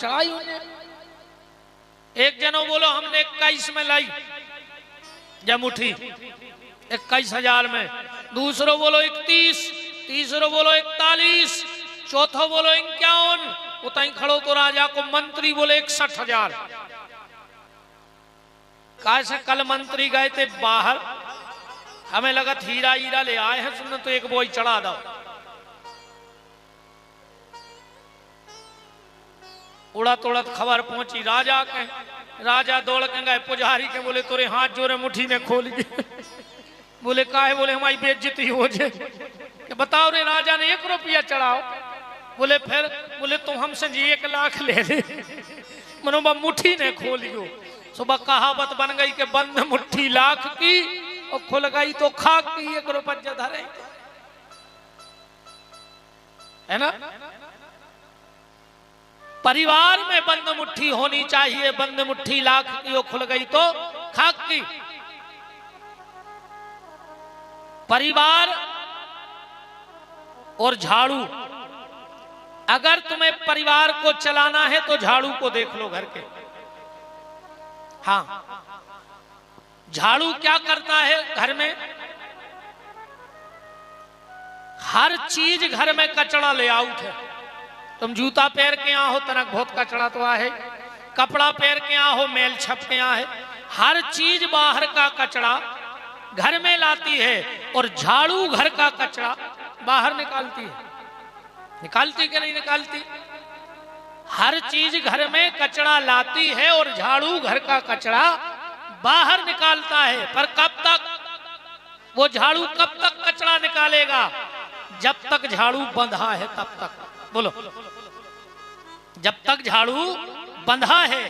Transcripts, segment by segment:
चढ़ाई उन्हें। एक जनो बोलो हमने 21 में लाई जब मुठी 21,000 में, दूसरो बोलो 31, तीसरो बोलो 41, चौथो बोलो 51, उतई खड़ो तो राजा को मंत्री बोले 61,000। कैसे कल मंत्री गए थे बाहर, हमें लगा हीरा हीरा ले आए हैं, सुनने तो एक बोई चढ़ा दो। उड़त उड़त खबर पहुंची राजा के, राजा दौड़ के गए पुजारी के, बोले तोरे हाथ जोरे मुट्ठी ने खोल गए। बोले काहे? बोले हमारी बेइज्जती हो जाए। कि बताओ रे राजा ने 1 रुपया चढ़ाओ। बोले फिर? बोले तुम हमसे जी 1 लाख ले ले। मनोबा मुट्ठी ने खोलियो। सुबह कहावत बन गई कि बंद मुट्ठी लाख की और खुल गई तो खाक की 1 रुपया धरे, है ना? परिवार में बंद मुट्ठी होनी चाहिए, बंद मुट्ठी लाख की और खुल गई तो खाक की। परिवार और झाड़ू, अगर तुम्हें परिवार को चलाना है तो झाड़ू को देख लो घर के। हाँ, झाड़ू क्या करता है घर में? हर चीज घर में कचरा ले आउट है। तुम जूता पहन के यहाँ हो तनक बहुत कचरा तो है, कपड़ा पहन के यहाँ हो मेल छप के यहाँ है, हर चीज बाहर का कचरा घर में लाती है और झाड़ू घर का कचरा बाहर निकालती है। निकालती कि नहीं निकालती? हर चीज घर में कचरा लाती है और झाड़ू घर का कचरा बाहर निकालता है। पर कब तक? वो झाड़ू कब तक कचरा निकालेगा? जब तक झाड़ू बंधा है तब तक। बोलो, जब तक झाड़ू बंधा है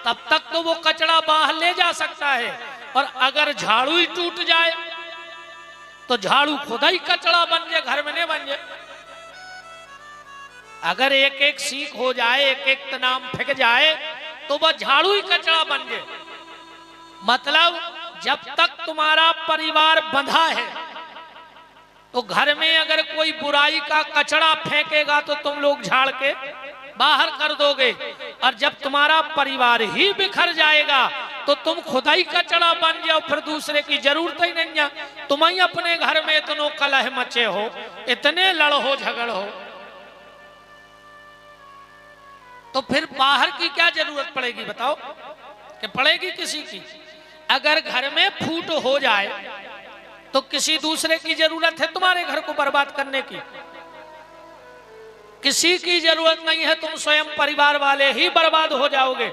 तब तक तो वो कचरा बाहर ले जा सकता है। और अगर झाड़ू ही टूट जाए तो झाड़ू खुद ही कचरा बन जाए, घर में नहीं बन जाए। अगर एक एक सीख हो जाए, एक एक तनाम फेंक जाए तो वह झाड़ू ही कचरा बन जाए। मतलब जब तक तुम्हारा परिवार बंधा है तो घर में अगर कोई बुराई का कचरा फेंकेगा तो तुम लोग झाड़ के बाहर कर दोगे। और जब तुम्हारा परिवार ही बिखर जाएगा तो तुम खुद ही कचरा बन जाओ, फिर दूसरे की जरूरत ही नहीं है। तुम ही अपने घर में इतनो कलह मचे हो, इतने लड़ो झगड़ हो, तो फिर बाहर की क्या जरूरत पड़ेगी? बताओ कि पड़ेगी किसी की? अगर घर में फूट हो जाए तो किसी दूसरे की जरूरत है तुम्हारे घर को बर्बाद करने की? किसी की जरूरत नहीं है, तुम स्वयं परिवार वाले ही बर्बाद हो जाओगे।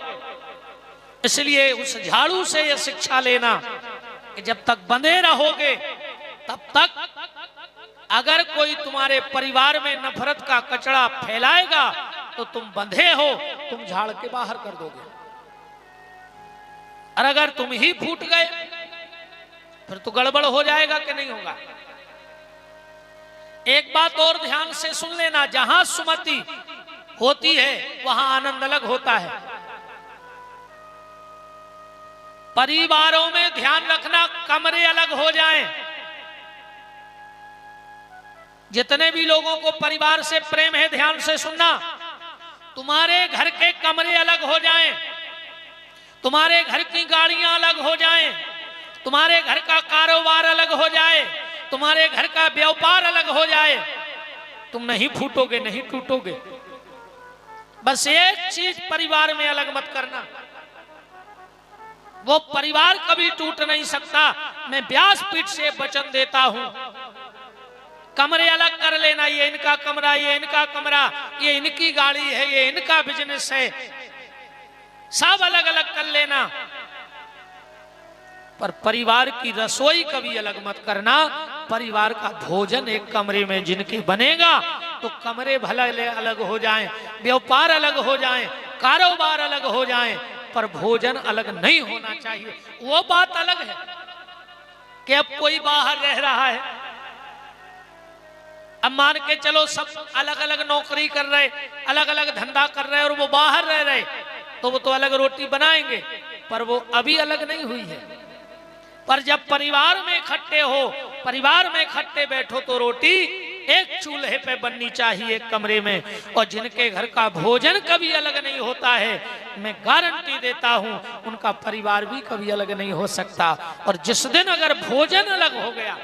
इसलिए उस झाड़ू से यह शिक्षा लेना कि जब तक बंधे रहोगे तब तक अगर कोई तुम्हारे परिवार में नफरत का कचरा फैलाएगा तो तुम बंधे हो, तुम झाड़ के बाहर कर दोगे। और अगर तुम ही फूट गए फिर तो गड़बड़ हो जाएगा कि नहीं होगा? एक बात और ध्यान से सुन लेना, जहां सुमति होती है वहां आनंद अलग होता है। परिवारों में ध्यान रखना, कमरे अलग हो जाएं। जितने भी लोगों को परिवार से प्रेम है ध्यान से सुनना, तुम्हारे घर के कमरे अलग हो जाएं, तुम्हारे घर की गाड़ियां अलग हो जाएं, तुम्हारे घर का कारोबार अलग हो जाए, तुम्हारे घर का व्यापार अलग हो जाए, तुम नहीं फूटोगे, नहीं टूटोगे। बस एक चीज परिवार में अलग मत करना, वो परिवार कभी टूट नहीं सकता। मैं व्यासपीठ से वचन देता हूं, कमरे अलग कर लेना, ये इनका कमरा, ये इनका कमरा, ये इनकी गाड़ी है, ये इनका बिजनेस है, सब अलग अलग कर लेना। पर परिवार की रसोई कभी अलग मत करना। परिवार का भोजन एक कमरे में जिनके बनेगा तो कमरे भले अलग हो जाएं, व्यापार अलग हो जाएं, कारोबार अलग हो जाएं, पर भोजन अलग नहीं होना चाहिए। वो बात अलग है कि अब कोई बाहर रह रहा है, अब मान के चलो सब अलग अलग नौकरी कर रहे, अलग अलग धंधा कर रहे और वो बाहर रह रहे, तो वो तो अलग रोटी बनाएंगे, पर वो अभी अलग नहीं हुई है। पर जब परिवार में इकट्ठे हो, परिवार में इकट्ठे बैठो तो रोटी एक चूल्हे पे बननी चाहिए एक कमरे में, और जिनके घर का भोजन कभी अलग नहीं होता है, मैं गारंटी देता हूं उनका परिवार भी कभी अलग नहीं हो सकता। और जिस दिन अगर भोजन अलग हो गया,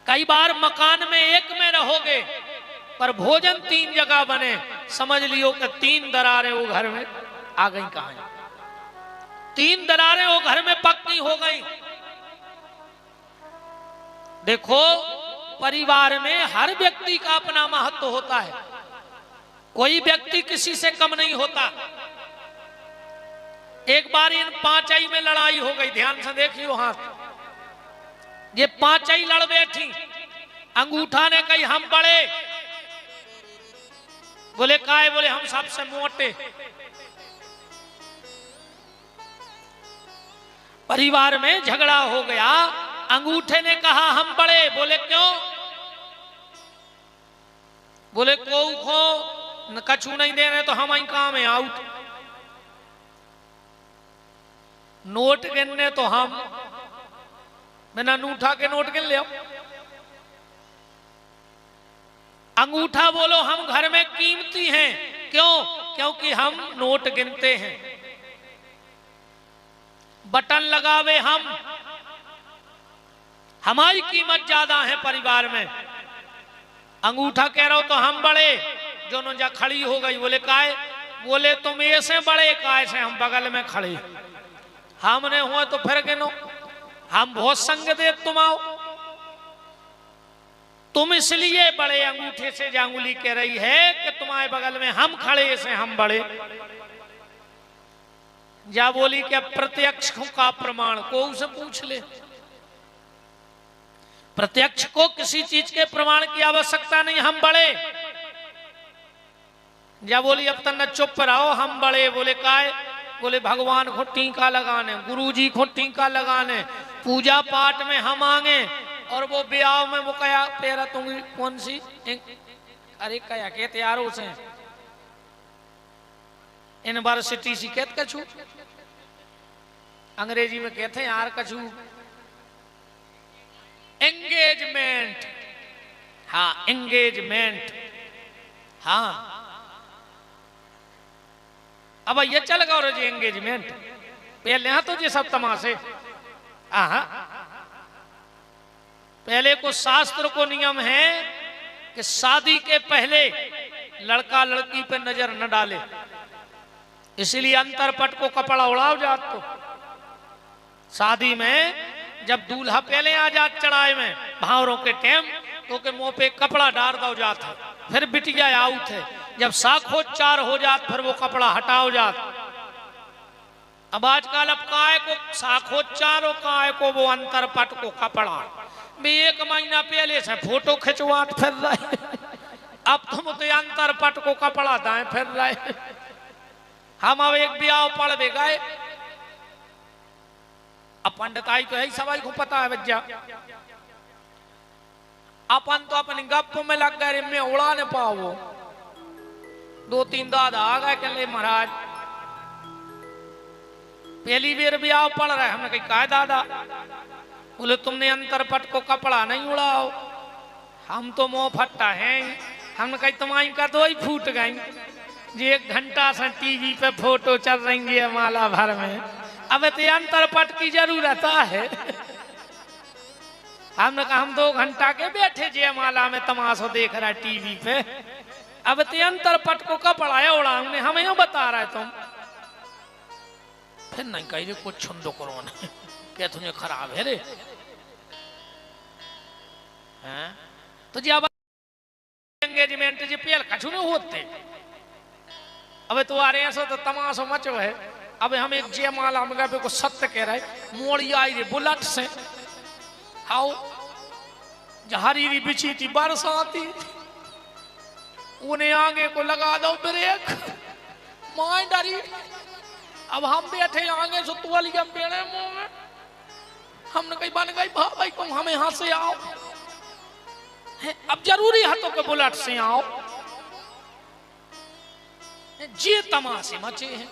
कई बार मकान में एक में रहोगे पर भोजन 3 जगह बने, समझ लियो कि 3 दरारें वो घर में आ गई। कहां 3 दरारें वो घर में पक्की हो गई। देखो, परिवार में हर व्यक्ति का अपना महत्व होता है, कोई व्यक्ति किसी से कम नहीं होता। एक बार इन 5 में लड़ाई हो गई, ध्यान से देखियो हाथ। ये 5 लड़ बैठी। अंगूठा ने कही हम बड़े, बोले काय, बोले हम सबसे मोटे। परिवार में झगड़ा हो गया। अंगूठे ने कहा हम बड़े, बोले क्यों? बोले को कछु नहीं दे रहे तो हम ही काम है आउट। नोट गिनने तो हम, मैंने अंगूठा के नोट गिन लिया। अंगूठा बोलो हम घर में कीमती हैं, क्यों? क्योंकि हम नोट गिनते हैं। बटन लगावे हम, हमारी कीमत ज्यादा है परिवार में। अंगूठा कह रहा हो तो हम बड़े, जो जा खड़ी हो गई। बोले काय? बोले तुम ऐसे बड़े, काय से हम बगल में खड़े, हमने हुआ तो फिर गिनो, हम बहुत संग दे तुम आओ। तुम इसलिए बड़े, अंगूठे से जांगुली कह रही है कि तुम्हारे बगल में हम खड़े से हम बड़े। जा बोली कि प्रत्यक्ष का प्रमाण को उसे पूछ ले। प्रत्यक्ष को किसी चीज के प्रमाण की आवश्यकता नहीं, हम बड़े। जा बोली अब तक न चुप रहो, हम बड़े। बोले काय? बोले भगवान को टीका लगाने, गुरुजी को टीका लगाने, पूजा पाठ में हम आगे, और वो ब्याह में वो कया तेरा तुम कौन सी, अरे कया के तैयारों से यूनिवर्सिटी सी कहते कछु, अंग्रेजी में कहते हैं यार कछु, एंगेजमेंट। हाँ एंगेजमेंट, हाँ अब ये चल गया जी एंगेजमेंट। पहले यहाँ तो ये सब तमाशे। पहले को शास्त्र को नियम है कि शादी के पहले लड़का लड़की पे नजर न डाले, इसलिए अंतरपट को कपड़ा उड़ाओ जात। तो शादी में जब दूल्हा पहले आ जात चढ़ाए में भावरों के टाइम, तो के मुंह पे कपड़ा डाल दो जात है, फिर बिटिया आउट है। जब साखोच्चार हो जात फिर वो कपड़ा हटाओ जात। अब आजकल अब काय को साखोच्चार और काय को वो अंतरपट को कपड़ा भी 1 महीना पहले से फोटो खिंचवाट फिर रहे। अब तुम तो अंतरपट को कपड़ा दाएं फिर रहे। हम अब एक ब्याह पढ़ भी गए, अब पंडिताई तो है सबाई को पता है बच्चा, अपन तो अपनी गप में लग गए, में उड़ा नहीं पाओ। 2-3 दादा आ गए, कहले महाराज पहली बार ब्याह पढ़ रहे। हमने कही काय दादा? बोले तुमने अंतरपट को कपड़ा नहीं उड़ाओ। हम तो मुंह फट्टा है। हमने कही तुम्हारी का तो ही फूट गई जी, 1 घंटा से टीवी पे फोटो चल रही है माला भर में, अब तो अंतरपट की जरूरत है। हमने कहा हम 2 घंटा के बैठे जयमाला में तमाशा देख रहा है टीवी पे, अब तो अंतरपट को कपड़ा है उड़ा, हमने हमें बता रहा है तुम। फिर नहीं कही कुछ छुंदो करो नहीं, क्या तुझे खराब है रे? हैं तो जी अब एंगेजमेंट जी पेल कछु नहीं होते। अब तो आ रहे हैं तो तमाशा मचो है। अब हम एक जयमाला में गए को सत्य कह रहे, मोड़ी आई रे बुलेट से, आओ जहारी बिछी थी बरसाती, उन्हें आगे को लगा दो ब्रेक, मां डरी। अब हम बैठे आगे से तुअलिया पेड़े मुंह में, हमने कही बन गई भाई तुम हमें यहाँ से आओ, अब जरूरी हाथों के बुलेट से आओ। जे तमाशे मचे हैं।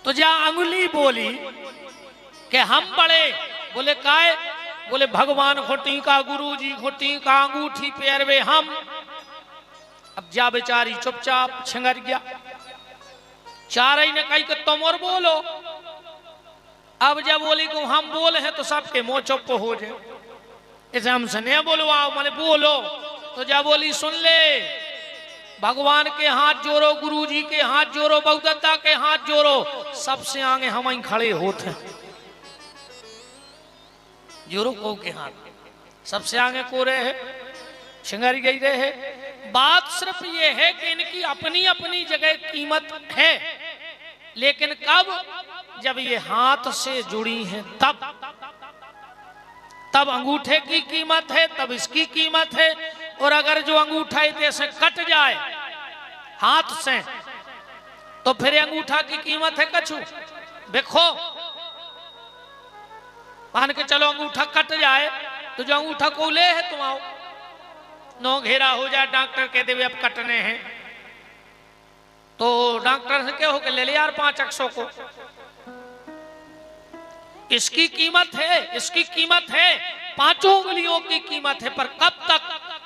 तो जा अंगुली बोली कि हम बड़े। बोले काय? बोले भगवान खोटी का, गुरु जी खोटी का, अंगूठी पैरवे हम। अब जा बेचारी चुपचाप छिंगर गया। चार ही ने कही कि तुम और बोलो। अब जब बोली को हम बोले हैं तो सबके मुंह चुप हो जाए, इसे हमसे नहीं बोलवाओ, मैंने बोलो। तो जब बोली सुन ले, भगवान के हाथ जोड़ो, गुरु जी के हाथ जोड़ो, बहुदत्ता के हाथ जोड़ो, सबसे आगे हम ही खड़े होते हैं। जोरो को के हाथ सबसे आगे को रहे, छिंगारी गई रहे। बात सिर्फ ये है कि इनकी अपनी अपनी जगह कीमत है, लेकिन कब? जब ये हाथ से जुड़ी हैं तब अंगूठे की कीमत है, तब इसकी कीमत है। और अगर जो अंगूठा इतने से कट जाए हाथ से, तो फिर अंगूठा की कीमत है कछु। देखो मान के चलो अंगूठा कट जाए, तो जो अंगूठा को ले है तुम आओ, नो घेरा हो जाए, डॉक्टर कहते हुए अब कटने हैं, तो डॉक्टर से क्या हो के ले ले यार 500 को। इसकी कीमत है, इसकी कीमत है, 5 उंगलियों की कीमत है। पर कब तक?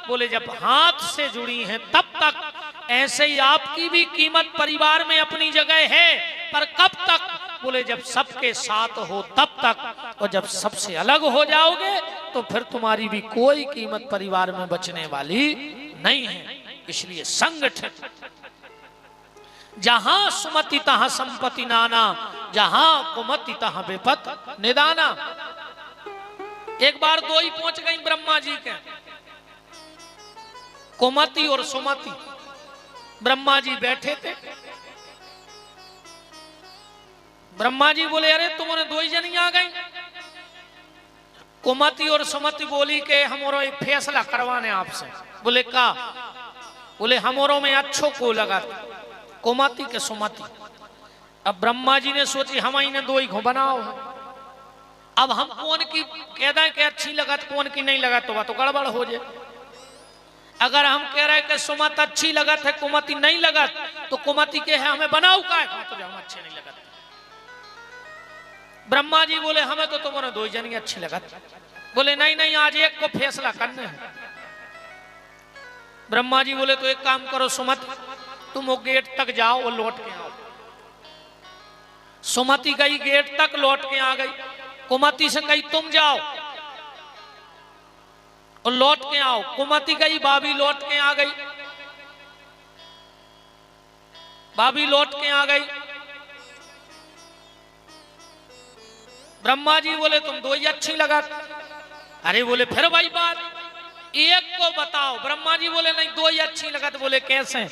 बोले जब हाथ से जुड़ी हैं तब तक। ऐसे ही आपकी भी कीमत परिवार में अपनी जगह है, पर कब तक? बोले जब सबके साथ हो तब तक। और जब सबसे अलग हो जाओगे तो फिर तुम्हारी भी कोई कीमत परिवार में बचने वाली नहीं है। इसलिए संगठन, जहां सुमति तहां संपत्ति नाना, जहां कुमति तहां विपत निदाना। एक बार दो ही पहुंच गई ब्रह्मा जी के, कुमति और सुमति। ब्रह्मा जी बैठे थे, ब्रह्मा जी बोले अरे तुम्हारे दो ही जनी आ गई। कुमति और सुमति बोली के हमारो एक फैसला करवाने आपसे। बोले का? बोले हमारों में अच्छो को लगा, कुमति के सुमति। अब ब्रह्मा जी ने सोची हम ही ने दो ही बनाओ, अब हम कौन की कह दें कि अच्छी लगत, कौन की नहीं लगत, तो गड़बड़ हो जाए। अगर हम कह रहे कि सुमत अच्छी लगत है, कुमति नहीं लगत, तो कुमति के है हमें बनाओ का है, तो हम अच्छे नहीं लगत। ब्रह्मा जी बोले हमें तो तुम्हारे दो जनी अच्छी लगत। बोले नहीं नहीं, आज एक को फैसला करने है। ब्रह्मा जी बोले तो एक काम करो सुमत, तुम वो गेट तक जाओ और लौट के आओ। सुमति गई गेट तक, लौट के आ गई। कुमति से कही तुम जाओ और लौट के आओ। कुमति गई, भाभी लौट के आ गई, भाभी लौट के आ गई। ब्रह्मा जी बोले तुम दो ही अच्छी लगा। अरे बोले फिर भाई बात एक को बताओ। ब्रह्मा जी बोले नहीं दो ही अच्छी लगा। तो बोले कैसे?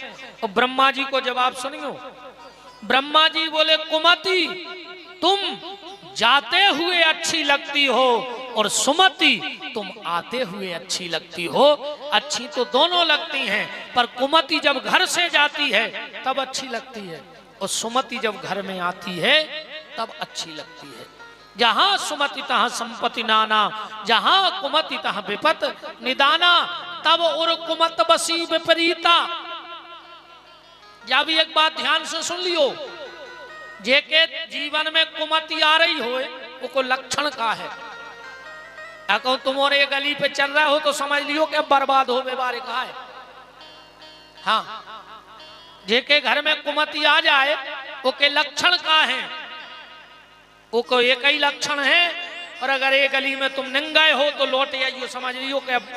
और ब्रह्मा जी को जवाब सुनियो। ब्रह्मा जी बोले कुमति तुम जाते हुए अच्छी लगती हो, और सुमति तुम आते हुए अच्छी लगती हो। अच्छी तो दोनों लगती हैं, पर कुमति जब घर से जाती है तब अच्छी लगती है, और सुमति जब घर में आती है तब अच्छी लगती है। जहां सुमति तहां संपत्ति नाना, जहां कुमति तहां विपत निदाना। तब और कुमत बसी विपरीता। या भी एक बात ध्यान से सुन लियो, जेके जीवन में कुमति आ रही हो वो को लक्षण का है। अगर तुम और एक गली पे चल रहे हो तो समझ लियो कि बर्बाद हो बारे का है। हाँ, जेके घर में कुमति आ जाए वो के लक्षण का है, वो को एक ही लक्षण है। और अगर एक गली में तुम नंगाए हो तो लौट आइयो, समझ लियो कि अब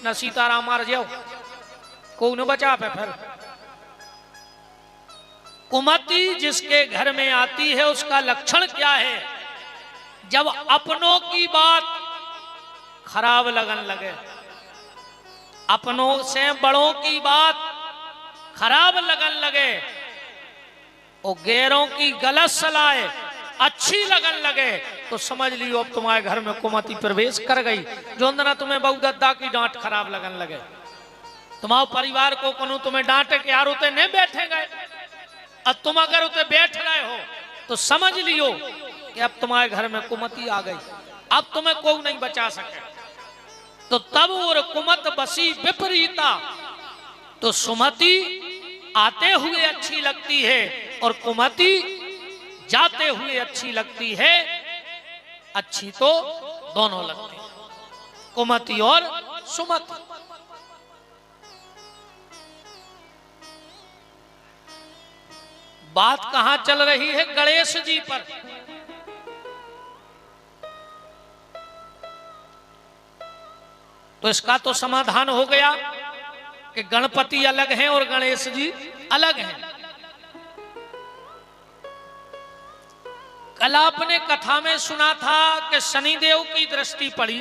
न सीताराम मार जाओ, को न बचा पे। फिर कुमति जिसके घर में आती है उसका लक्षण क्या है? जब अपनों की बात खराब लगन लगे, अपनों से बड़ों की बात खराब लगन लगे, और गैरों की गलत सलाह अच्छी लगन लगे, तो समझ लियो अब तुम्हारे घर में कुमति प्रवेश कर गई। जो अंदर तुम्हें बहुदत्ता की डांट खराब लगन लगे, तुम्हारे परिवार को कोनो तुम्हें डांटे कि यार उते नहीं बैठेंगे, अब तुम अगर उते बैठ रहे हो तो समझ लियो कि अब तुम्हारे घर में कुमति आ गई, अब तुम्हें कोई नहीं बचा सके। तो तब और कुमत बसी विपरीता, तो सुमति आते हुए अच्छी लगती है और कुमति जाते हुए अच्छी लगती है। अच्छी तो दोनों लगती हैं, कुमति और सुमति। बात कहां चल रही है? गणेश जी पर। तो इसका तो समाधान हो गया कि गणपति अलग हैं और गणेश जी अलग हैं। कल आपने कथा में सुना था कि शनिदेव की दृष्टि पड़ी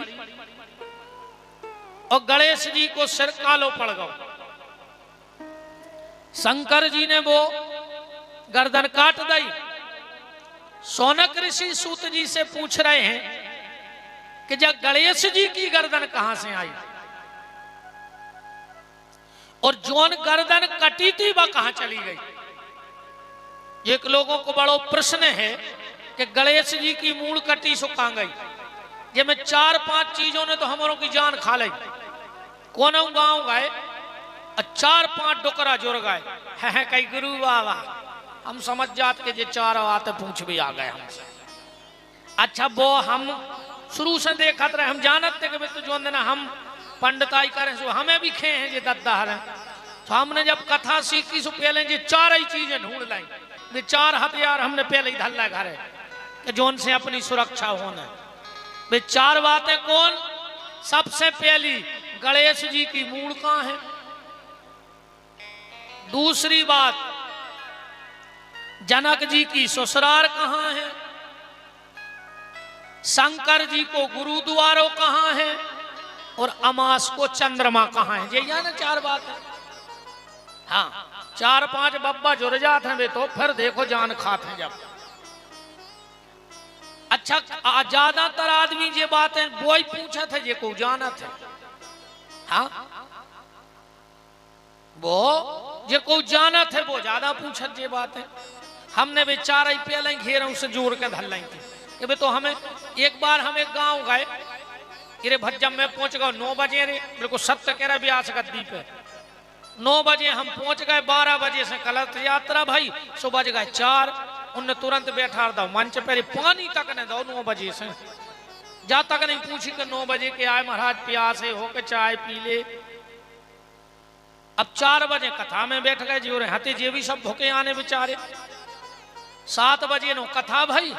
और गणेश जी को सिर कालो पड़ गया। शंकर जी ने वो गर्दन काट दी। सौनक ऋषि सूत जी से पूछ रहे हैं कि जब गणेश जी की गर्दन कहां से आई और जोन गर्दन कटी थी वह कहां चली गई। एक लोगों को बड़ो प्रश्न है कि गणेश जी की मूड़ कटी सो कहां गई। ये में 4-5 चीजों ने तो हमारों की जान खा ली। कौन गांव गए और 4-5 डुकरा जुड़ गए हैं कई गुरु बाबा। हम समझ जाते कि ये 4 आते पूछ भी आ गए हमसे। अच्छा वो हम शुरू से देखते रहे, हम जानते कि तो जो ना हम पंडिताई करें सो हमें भी खे हैं ये दद्दा है। तो हमने जब कथा सीखी सो पहले ये 4 ही चीजें ढूंढ लाई। ये 4 हथियार हमने पहले ही धल्ला घरे कि जोन से अपनी सुरक्षा होना। वे 4 बातें कौन? सबसे पहली गणेश जी की मूड़ कहां है। दूसरी बात जनक जी की ससुराल कहां है। शंकर जी को गुरुद्वारो कहां है और अमास को चंद्रमा कहां है। ये ना 4 बात है। हाँ 4-5 बब्बा जुड़ जाते हैं वे तो फिर देखो जान खाते हैं जब। अच्छा ज्यादातर आदमी ये बातें वो ही पूछा था ये को जाना था। हाँ वो ये को जाना थे वो ज्यादा पूछा ये बातें। हमने वे 4 ही पहले घेर उसे जोड़ के धल लाई थी कि तो हमें एक बार हम एक गांव गए रे भज्जम में पहुंच गए 9 बजे रे बिल्कुल सत्य कह रहा ब्यास गद्दी पे 9 बजे हम पहुंच गए। 12 बजे से कलश यात्रा भाई सो बज गए 4। उनने तुरंत बैठा दो मंच पे पानी तक ने दो 9 बजे से जा तक नहीं पूछी कि 9 बजे के आए महाराज प्यासे हो के चाय पी ले। अब 4 बजे कथा में बैठ गए जी हते जे भी सब भूखे आने बेचारे। 7 बजे नो कथा भाई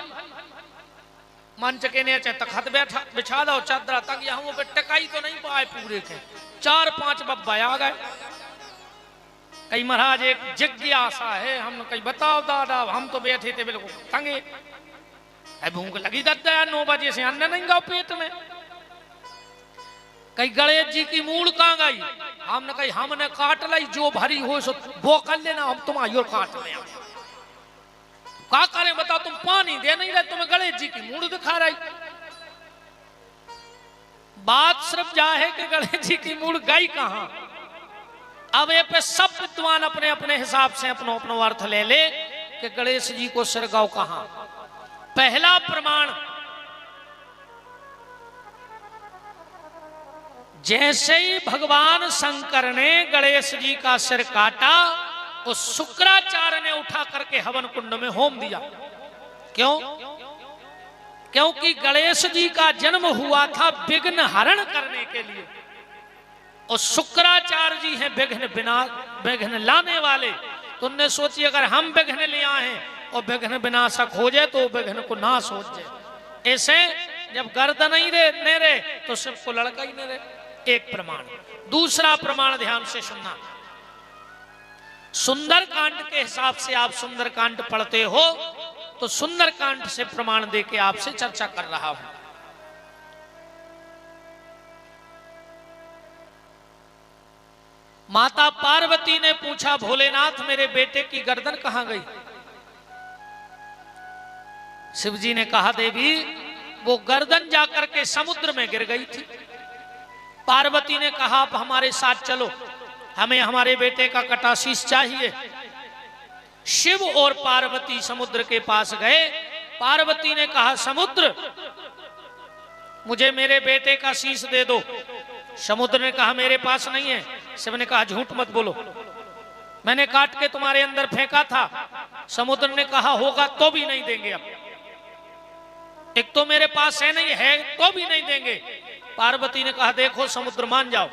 मंच के नीचे तखत बैठा बिछा दो चादरा तक यहाँ पे टकाई तो नहीं पाए पूरे के 4-5 बब्बा आ गए। कई महाराज एक जिज्ञासा है हम कहीं बताओ दादा हम तो बैठे थे बिल्कुल तंगे भूख लगी दद्दा 9 बजे से अन्न नहीं गाओ पेट में। कई गणेश जी की मूड़ कहां गई। हमने कही हमने काट लाई जो भरी हो सो वो कर लेना हम तुम्हारी और काट ले क्या करें बताओ। तुम पानी दे नहीं रहे तुम्हें गणेश जी की मूड़ दिखा रही। बात सिर्फ जा है कि गणेश जी की मूड़ गई कहां। अब ये पे सब विद्वान अपने अपने हिसाब से अपनो अपनो अर्थ ले ले कि गणेश जी को सिरगांव कहां। पहला प्रमाण जैसे ही भगवान शंकर ने गणेश जी का सिर काटा तो शुक्राचार्य ने उठा करके हवन कुंड में होम दिया। क्यों? क्योंकि गणेश जी का जन्म हुआ था विघ्न हरण करने के लिए और शुक्राचार्य जी हैं विघ्न लाने वाले। तो उनने सोची अगर हम विघ्न ले आए और विघ्न विनाशक हो जाए तो विघ्न को नाश हो जाए। ऐसे जब गर्दन ही ने रे तो सबको लड़का ही ने रे। एक प्रमाण। दूसरा प्रमाण ध्यान से सुनना। सुंदरकांड के हिसाब से आप सुंदरकांड पढ़ते हो तो सुंदरकांड से प्रमाण देके आपसे चर्चा कर रहा हूं। माता पार्वती ने पूछा भोलेनाथ मेरे बेटे की गर्दन कहां गई। शिवजी ने कहा देवी वो गर्दन जाकर के समुद्र में गिर गई थी। पार्वती ने कहा आप हमारे साथ चलो हमें हमारे बेटे का कटा शीश चाहिए। शिव और पार्वती समुद्र के पास गए। पार्वती ने कहा समुद्र मुझे मेरे बेटे का शीश दे दो। समुद्र ने कहा मेरे पास नहीं है। शिव ने कहा झूठ मत बोलो मैंने काट के तुम्हारे अंदर फेंका था। समुद्र ने कहा होगा तो भी नहीं देंगे। अब एक तो मेरे पास है नहीं, है तो भी नहीं देंगे। पार्वती ने कहा देखो समुद्र मान जाओ,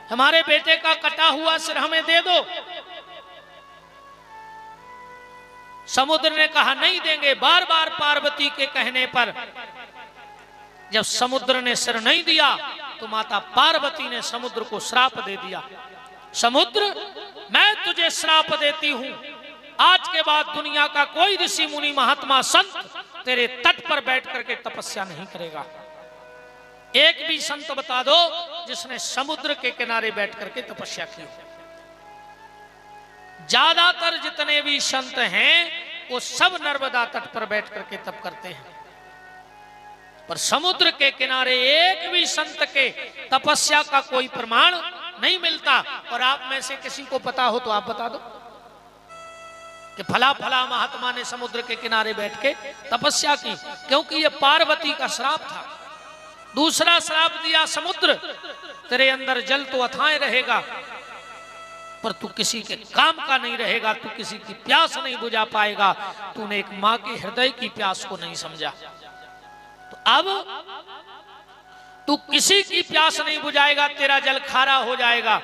हमारे बेटे का कटा हुआ सिर हमें दे दो। समुद्र ने कहा नहीं देंगे। बार बार पार्वती के कहने पर जब समुद्र ने सिर नहीं दिया तो माता पार्वती ने समुद्र को श्राप दे दिया। समुद्र, मैं तुझे श्राप देती हूं, आज के बाद दुनिया का कोई ऋषि मुनि महात्मा संत तेरे तट पर बैठ करके तपस्या नहीं करेगा। एक भी संत बता दो जिसने समुद्र के किनारे बैठ करके तपस्या की। ज्यादातर जितने भी संत हैं वो सब नर्मदा तट पर बैठ करके तप करते हैं, पर समुद्र के किनारे एक भी संत के तपस्या का कोई प्रमाण नहीं मिलता। और आप में से किसी को पता हो तो आप बता दो कि फला फला महात्मा ने समुद्र के किनारे बैठ के तपस्या की, क्योंकि ये पार्वती का श्राप था। दूसरा श्राप दिया समुद्र, तेरे अंदर जल तो अथाए रहेगा पर तू किसी के काम का नहीं रहेगा, तू किसी की प्यास नहीं बुझा पाएगा। तूने एक मां के हृदय की प्यास को नहीं समझा, तो अब तू किसी की प्यास नहीं बुझाएगा, तेरा जल खारा हो जाएगा।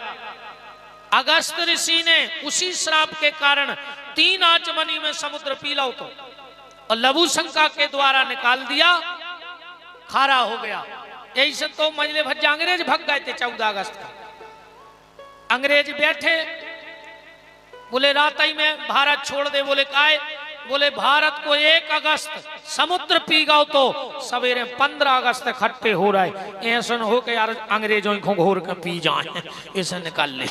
अगस्त ऋषि ने उसी श्राप के कारण 3 आचमनी में समुद्र पी लो तो, और लघु शंका के द्वारा निकाल दिया, खारा हो गया। यही से तो मंजले भज्जा अंग्रेज भग गए थे 14 अगस्त को। अंग्रेज बैठे, बोले रातई में भारत छोड़ दे। बोले काहे? बोले भारत को 1 अगस्त समुद्र पी गो तो सवेरे 15 अगस्त इकट्ठे हो रहे। ऐसा हो के यार अंग्रेजों को घोर के पी जाए, ऐसे निकाल ले।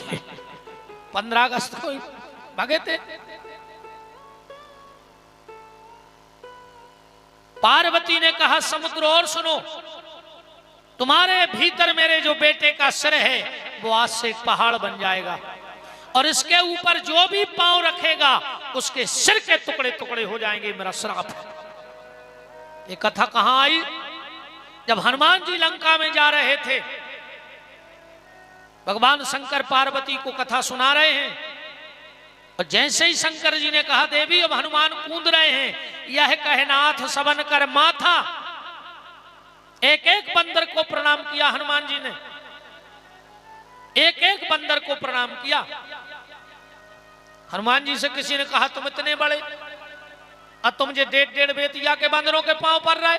15 अगस्त को भागे थे। पार्वती ने कहा समुद्र और सुनो, तुम्हारे भीतर मेरे जो बेटे का सिर है वो आज से एक पहाड़ बन जाएगा, और इसके ऊपर जो भी पांव रखेगा उसके सिर के टुकड़े टुकड़े हो जाएंगे। मेरा श्राप है। ये कथा कहां आई? जब हनुमान जी लंका में जा रहे थे, भगवान शंकर पार्वती को कथा सुना रहे हैं, और जैसे ही शंकर जी ने कहा देवी अब हनुमान कूद रहे हैं, यह कहनाथ सबन कर माथा, एक एक बंदर को प्रणाम किया हनुमान जी ने, एक एक बंदर को प्रणाम किया। हनुमान जी से किसी ने कहा तुम इतने बड़े और तुम जे 1.5 बेतिया के बंदरों के पांव पर रहे।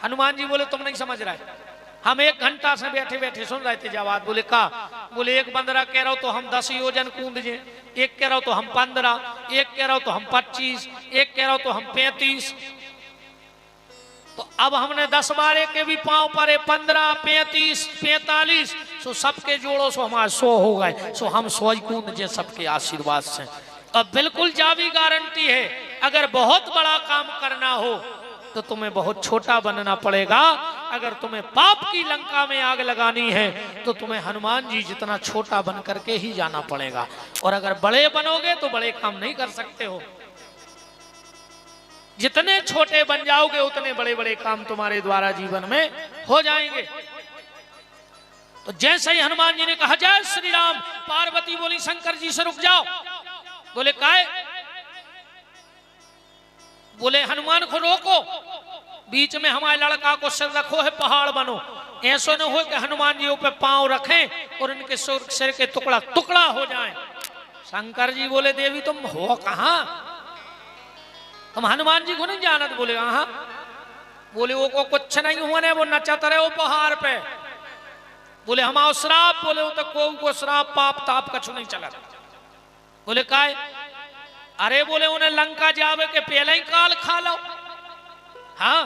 हनुमान जी बोले तुम नहीं समझ रहे, हम 1 घंटा से बैठे बैठे सुन रहे थे जवाब। बोले का? बोले एक बंदरा कह रहा हो तो हम 10 योजन कूद जे, एक कह रहा हो तो हम 15, एक कह रहा हो तो हम 25, एक कह रहा हो तो हम 35। तो अब हमने 10-12 के भी पांव पर 15, 35, 45, सो सबके जोड़ो सो हमारे 100 हो गए। सो हम 100 कूद जे सबके आशीर्वाद से। अब बिल्कुल जावी गारंटी है, अगर बहुत बड़ा काम करना हो तो तुम्हें बहुत छोटा बनना पड़ेगा। अगर तुम्हें पाप की लंका में आग लगानी है तो तुम्हें हनुमान जी जितना छोटा बन करके ही जाना पड़ेगा, और अगर बड़े बनोगे तो बड़े काम नहीं कर सकते हो। जितने छोटे बन जाओगे उतने बड़े बड़े काम तुम्हारे द्वारा जीवन में हो जाएंगे। तो जैसे ही हनुमान जी ने कहा जय श्री राम, पार्वती बोली शंकर जी से रुक जाओ। बोले काहे? बोले हनुमान को रोको, बीच में हमारे लड़का को सिर रखो है, पहाड़ बनो। ऐसा न हो कि हनुमान जी पे पांव रखें और उनके सिर के टुकड़ा टुकड़ा हो जाए। शंकर जी बोले देवी तुम हो कहां? तुम हनुमान जी को नहीं जानत? बोले हाँ। बोले वो को कुछ नहीं होने, वो नचत रहे वो पहाड़ पे। बोले हमारा श्राप। बोले वो तो को श्राप पाप ताप कछु नहीं चला। बोले काय? अरे बोले उन्हें लंका जावे के पहले ही काल खा लो। हाँ,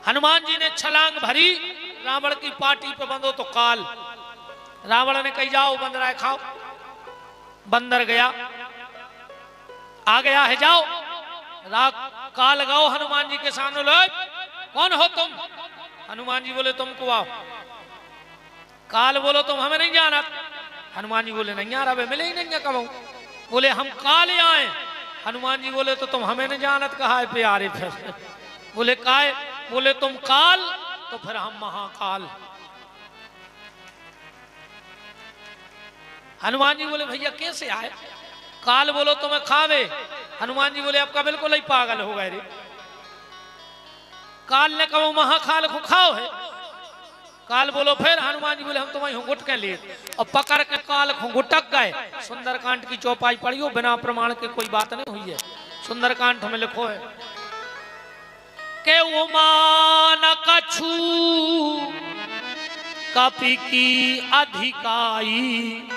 हनुमान जी ने छलांग भरी, रावण की पार्टी पे बंदो तो काल। रावण ने कही जाओ बंदर खाओ। बंदर गया, आ गया है, जाओ काल लगाओ हनुमान जी के सामने। लो कौन हो तुम? हनुमान जी बोले तुमको आओ। काल बोलो तुम हमें नहीं जाना। हनुमान जी बोले नहीं आ रहा, मिले ही नहीं कब। बोले हम काल आए। हनुमान जी बोले तो तुम हमें नहीं जानत कहा है प्यारे। फिर बोले काय? बोले तुम काल तो फिर हम महाकाल। हनुमान जी बोले भैया कैसे आए? काल बोलो तुम्हें खावे। हनुमान जी बोले आपका बिल्कुल ही पागल हो गए रे। काल ने कहा महाकाल को खाओ है। काल बोलो फिर हनुमान जी बोले हम तो वहीं गुट के लिए और पकड़ के काल को गुटक गए। सुंदरकांड की चौपाई पढ़ी हो, बिना प्रमाण के कोई बात नहीं हुई है। सुंदरकांड में लिखो है के उमान कछु कपि की अधिकाई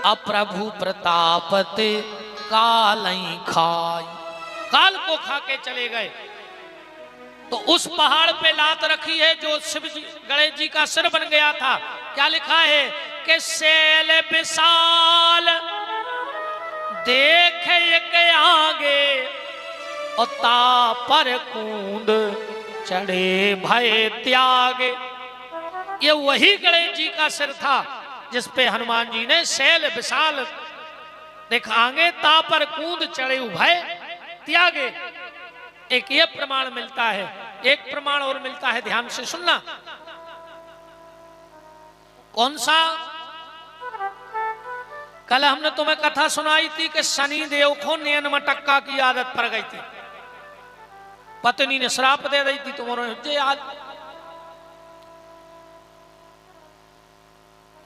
अप्रभु प्रतापत कालई खाई। काल को खा के चले गए। तो उस पहाड़ पे लात रखी है जो शिव जी गणेश जी का सिर बन गया था। क्या लिखा है कि शैल विशाल देखे के आगे और तापर कूंद चढ़े भय त्यागे। ये वही गणेश जी का सिर था जिस पे हनुमान जी ने शैल विशाल दिखाएंगे तापर कूंद चढ़े भय त्यागे। एक ये प्रमाण मिलता है। एक प्रमाण और मिलता है, ध्यान से सुनना। कौन सा? कल हमने तुम्हें कथा सुनाई थी कि शनि देव को नैन मटक्का की आदत पड़ गई थी। पत्नी ने श्राप दे दी थी तुम्हारे याद।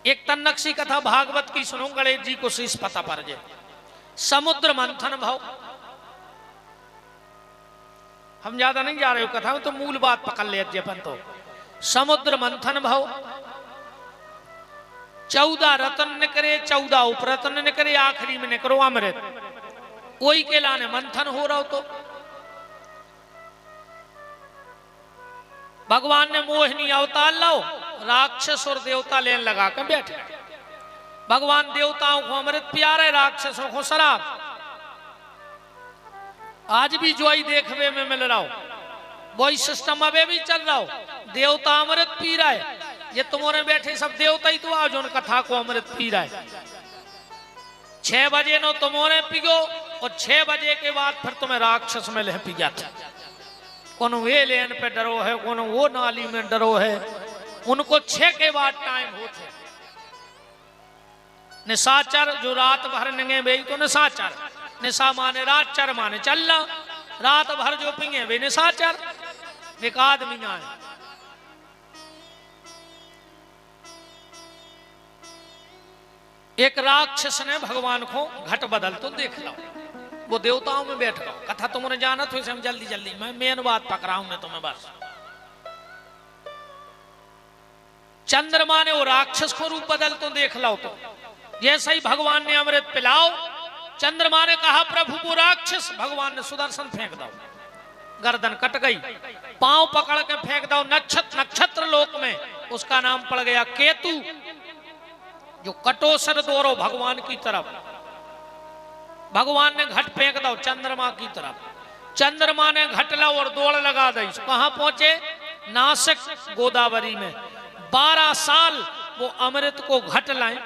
एक तन्नक्सी कथा भागवत की सुनो, गणेश जी को शीश पता पर जे समुद्र मंथन भाव। हम ज्यादा नहीं जा रहे हो कथा में, तो मूल बात पकड़ ले अपन। तो समुद्र मंथन भाव 14 रतन निकरे, 14 उपरतन निकरे, आखिरी में निकरो अमृत। कोई के लाने मंथन हो रहा हो तो भगवान ने मोहिनी अवतार लाओ, राक्षस और देवता लेन लगा कर बैठे। भगवान देवताओं को अमृत पिया रहे, राक्षसों को शराब। आज भी जो ही देखने में मिल रहा हो, वही सिस्टम अबे भी चल रहा हो। देवता अमृत पी रहा है, ये तुम्हारे बैठे सब देवता ही तो आज उन कथा को अमृत पी रहा है। 6 बजे नो तुम्हारे पिगो और 6 बजे के बाद फिर तुम्हें राक्षस में लह पी जाता। कौन वे लेन पे डरो है, कौन वो नाली में डरो है। उनको 6 के बाद टाइम होते। निशाचर जो रात भर नंगे बेई तो निशाचर। निशा माने रात, चर माने चलना। रात भर जो पिंगे वे निशाचर। एक आदमी आए, एक राक्षस ने भगवान को घट बदल तो देख लो। वो देवताओं में बैठ गया। कथा तुमने जाना तो इसे हम जल्दी जल्दी मैं मेन बात पकड़ा हूं मैं तुम्हें बस। चंद्रमा ने वो राक्षस को रूप बदल तो देख लो। तो जैसे ही भगवान ने अमृत पिलाओ, चंद्रमा ने कहा प्रभु वो राक्षस। भगवान ने सुदर्शन फेंक दो, गर्दन कट गई। पांव पकड़ के फेंक दो नक्षत्र लोक में। उसका नाम पड़ गया केतु, जो कटोसर दोरो भगवान की तरफ। भगवान ने घट फेंक दो चंद्रमा की तरफ। चंद्रमा ने घट ला और दौड़ लगा दी। कहां पहुंचे? नासिक गोदावरी में। 12 साल वो अमृत को घट लाए।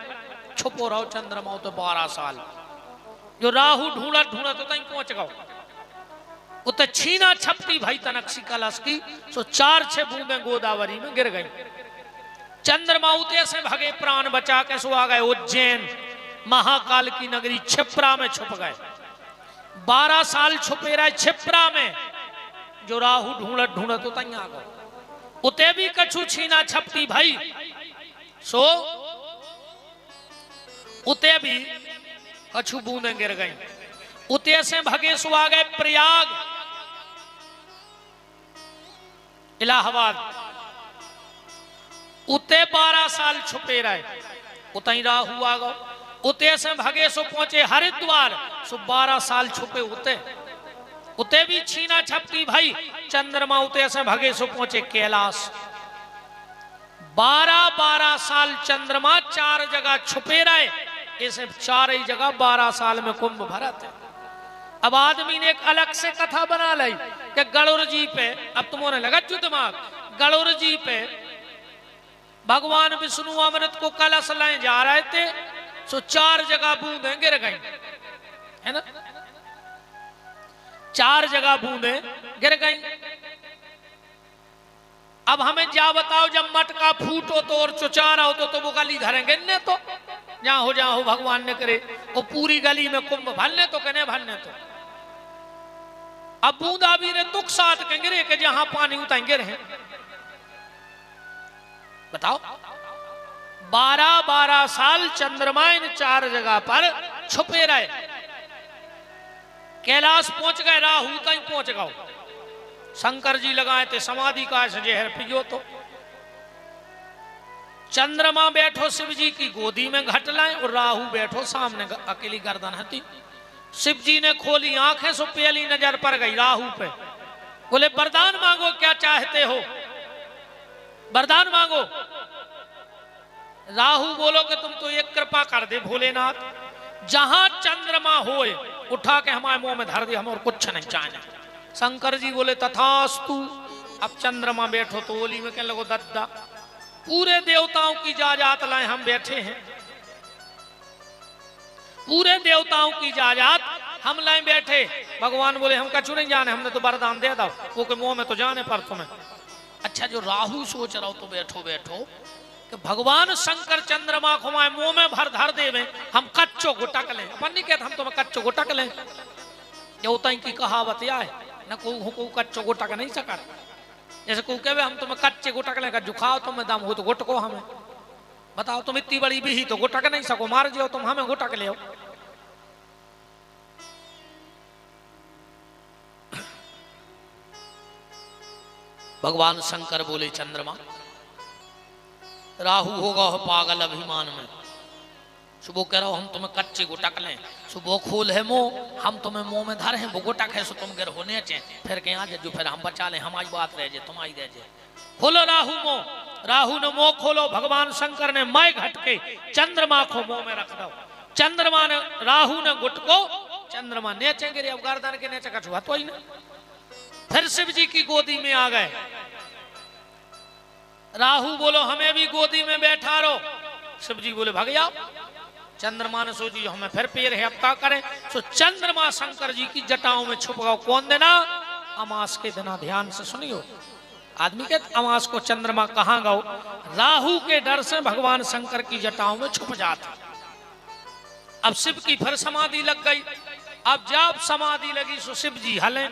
छुपो रहो चंद्रमा तो 12 साल। जो राहु ढूंढत ढूंढत तो तहीं पहुंच गओ। उत छीना छपटी भाई तनक्सी कलश की, सो 4-6 बूंदे गोदावरी में गिर गई। चंद्रमा उते से भगे, प्राण बचा के सो आ गए उज्जैन, महाकाल की नगरी छिप्रा में छुप गए। 12 साल छुपे रहे छिप्रा में। जो राहु ढूंढत ढूंढत तो तहीं आ गए। उते भी कछु छीना छपटी भाई, सो उते भी कछु बूंदे गिर गई। उते से भगे सो आ गए प्रयाग, इलाहाबाद। उते 12 साल छुपे रहे, उतई राहु आ गो। उते से भगे सो पहुंचे हरिद्वार, सो 12 साल छुपे उते। उते भी छीना छपटी भाई। चंद्रमा उते से भगे सो पहुंचे कैलाश। 12 साल चंद्रमा 4 जगह छुपे रहे। इसे 4 ही जगह 12 साल में कुंभ भरा थे। अब आदमी ने एक अलग से कथा बना ली कि गणुर जी पे, अब तुम्हारे लगा जो दिमाग, गणुर जी पे भगवान विष्णु अमृत को कलश लाए जा रहे थे, सो 4 जगह बूंदे गिर गई, है ना। 4 जगह बूंदे गिर गई। अब हमें जा बताओ, जब मटका फूटो तो और चुचारा हो तो वो गली धरेंगे ने तो जहां हो भगवान ने करे। वो पूरी गली में कुंभ भरने तो कने भरने तो अब बूंदा भी रे तुक साथ के गिरे के जहां पानी उताएंगे रहे। बताओ 12-12 साल चंद्रमा इन 4 जगह पर छुपे रहे। कैलाश पहुंच गए, राहु तक पहुंच गए। शंकर जी लगाए थे समाधि का जहर पियो तो। चंद्रमा बैठो शिव जी की गोदी में घट लाए और राहु बैठो सामने अकेली गर्दन हती। शिव जी ने खोली आंखें सो पहली नजर पड़ गई राहु पे। बोले वरदान मांगो, क्या चाहते हो, वरदान मांगो। राहु बोलो कि तुम तो एक कृपा कर दे भोलेनाथ, जहां चंद्रमा होए उठा के हमारे मुंह में धर दे, हम और कुछ नहीं चाहना। शंकर जी बोले तथास्तु। अब चंद्रमा बैठो तो ओली में कहने लगो दद्दा, पूरे देवताओं की जाजात लाए हम बैठे हैं, पूरे देवताओं की जाजात हम लाए बैठे। भगवान बोले हम कछु नहीं जाने, हमने तो वरदान दे दो, वो के मुंह में तो जाने पर तुम्हें। अच्छा जो राहु सोच रहा हो तो बैठो बैठो कि भगवान शंकर चंद्रमा को हमारे मुंह में भर धर दे में हम कच्चो गुटक लें। अपन नहीं कहते हम तुम्हें कच्चो गुटक लें, देवता की कहावत यह है न को कच्चो गुटक नहीं सका। जैसे को कहे हम तुम्हें कच्चे गुटक लें, जुखाओ तुम्हें दम हो तो गुटको हमें। बताओ तुम इतनी बड़ी भी तो गुटक नहीं सको, मार जियो तुम हमें गुटक ले। भगवान शंकर बोले चंद्रमा, राहु होगा हो पागल अभिमान में। सुबह कह रहा हो हम तुम्हें कच्चे गुटक लें, सुबह खोल है मुंह, हम तुम्हें मुंह में धर है वो गुटक है सो तुम गिर होने चाहिए, फिर कहीं आ जो फिर हम बचा लें, हमारी बात रह जाए तुम्हारी रह जाए। खोलो राहु मुंह, राहु ने मुंह खोलो। भगवान शंकर ने मैं घट के चंद्रमा को मुंह में रख दो। चंद्रमा ने राहु ने गुटको, चंद्रमा नीचे गिरे, अब गर्दन के नीचे कछुआ तो ही ना। फिर शिव जी की गोदी में आ गए। राहु बोलो हमें भी गोदी में बैठा रहो। शिव जी बोले भाग जाओ। चंद्रमा ने सोची हमें फिर पैर है अब क्या करें, सो चंद्रमा शंकर जी की जटाओं में छुप गया। कौन देना? अमास के देना। ध्यान से सुनियो, आदमी के अमास को चंद्रमा कहां गो, राहु के डर से भगवान शंकर की जटाओं में छुप जाता। अब शिव की फिर समाधि लग गई। अब जब समाधि लगी सो शिव जी हले।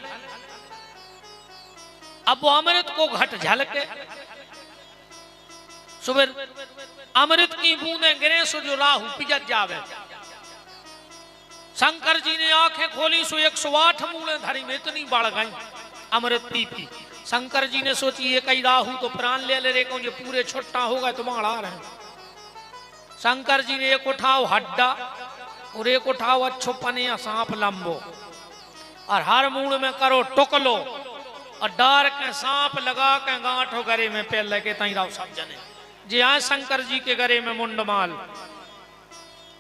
अब वो अमृत को घट झलके, सुबह अमृत की बूंदें गिरे सो जो राहु पिजत जावे। शंकर जी ने आंखें खोली सो 108 मूले धरी में इतनी बढ़ गई अमृत पी पी। शंकर जी ने सोची ये कई राहु तो प्राण ले ले रहे, जो पूरे छुट्टा होगा तो मार आ रहे। शंकर जी ने एक उठाओ हड्डा और एक उठाओ अच्छो पनिया सांप लंबो, और हर मूल में करो टुकलो, और डार के सांप लगा के गांठो गरे में पैर लगे तई राव सब जने जी आए शंकर जी के गरे में मुंडमाल।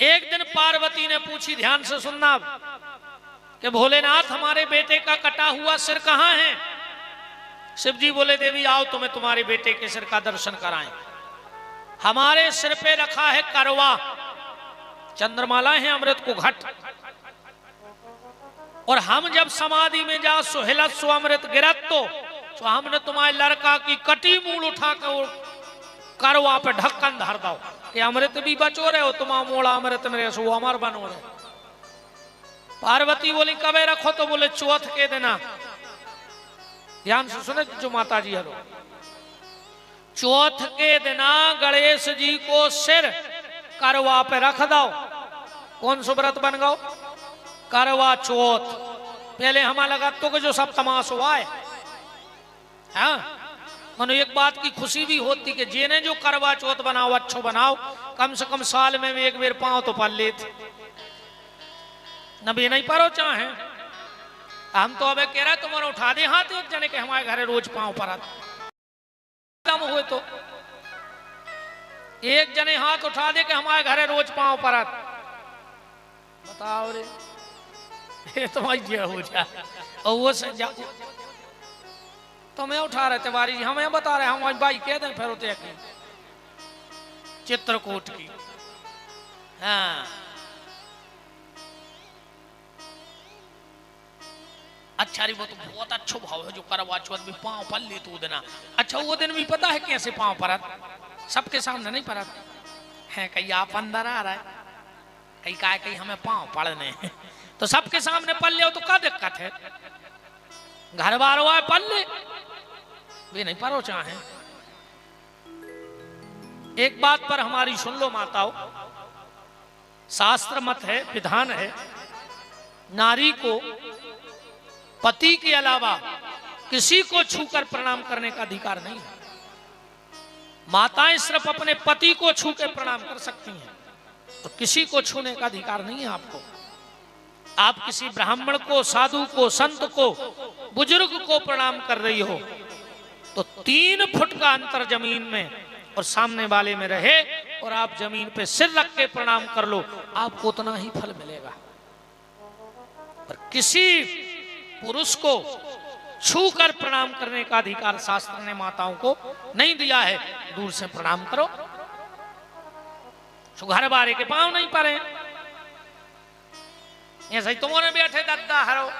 एक दिन पार्वती ने पूछी, ध्यान से सुनना, कि भोलेनाथ हमारे बेटे का कटा हुआ सिर कहां है? शिव जी बोले देवी आओ तुम्हें तुम्हारे बेटे के सिर का दर्शन कराएं। हमारे सिर पे रखा है करवा, चंद्रमाला है अमृत को घट, और हम जब समाधि में जा सुहिलत सो अमृत गिरत तो हमने तुम्हारे लड़का की कटी मूल उठा कर करवा पे ढक्कन धर दो कि अमृत भी बचो रहे हो, तुम मोड़ा अमृत मेरे सो अमर बनो रहे। पार्वती बोली कबे रखो? तो बोले चौथ के देना। ध्यान से सुने जो माता जी हरो, चौथ के दिना गणेश जी को सिर करवा पे रख दो। कौन सा व्रत बन गो? करवा चौथ। पहले हमारा लगा तो जो सब तमाश हुआ है, हाँ? मनो एक बात की खुशी भी होती कि जेने जो करवा चौथ बनाओ अच्छो बनाओ, कम से कम साल में एक बेर पाओ तो पल लेते न भी नहीं परो चाहे। हम तो अबे कह रहे तुम्हारा उठा दे हाथ एक जने के हमारे घरे रोज पांव पर कम हुए तो एक जने हाथ उठा दे के हमारे घरे रोज पांव पर। बताओ रे, ये तुम्हारी हो जाए और वो से जा तो मैं उठा रहे थे बारी, हमें बता रहे हमारी भाई कह दें फिर होते चित्रकूट की। हाँ अच्छा रे, वो तो बहुत अच्छा भाव है जो करवा चौथ भी पांव पर ले तो देना। अच्छा वो दिन भी पता है कैसे पांव परत? सबके सामने नहीं परत है, कहीं आप अंदर आ रहा है, कहीं हमें पांव पड़ने तो सबके सामने पल ले तो क्या दिक्कत है? घर बार आए पल ले, वे नहीं परो चाहे। एक बात पर हमारी सुन लो माताओं, शास्त्र मत है, विधान है, नारी को पति के अलावा किसी को छूकर प्रणाम करने का अधिकार नहीं है। माताएं सिर्फ अपने पति को छू के प्रणाम कर सकती हैं, तो किसी को छूने का अधिकार नहीं है आपको। आप किसी ब्राह्मण को, साधु को, संत को, बुजुर्ग को प्रणाम कर रही हो तो 3 फुट का अंतर जमीन में और सामने वाले में रहे और आप जमीन पे सिर रख के प्रणाम कर लो, आपको उतना ही फल मिलेगा। पर किसी पुरुष को छू कर प्रणाम करने का अधिकार शास्त्र ने माताओं को नहीं दिया है। दूर से प्रणाम करो, घर बारे के पांव नहीं पड़े। ऐसे ही तुम्हारे बैठे दद्दा हरो,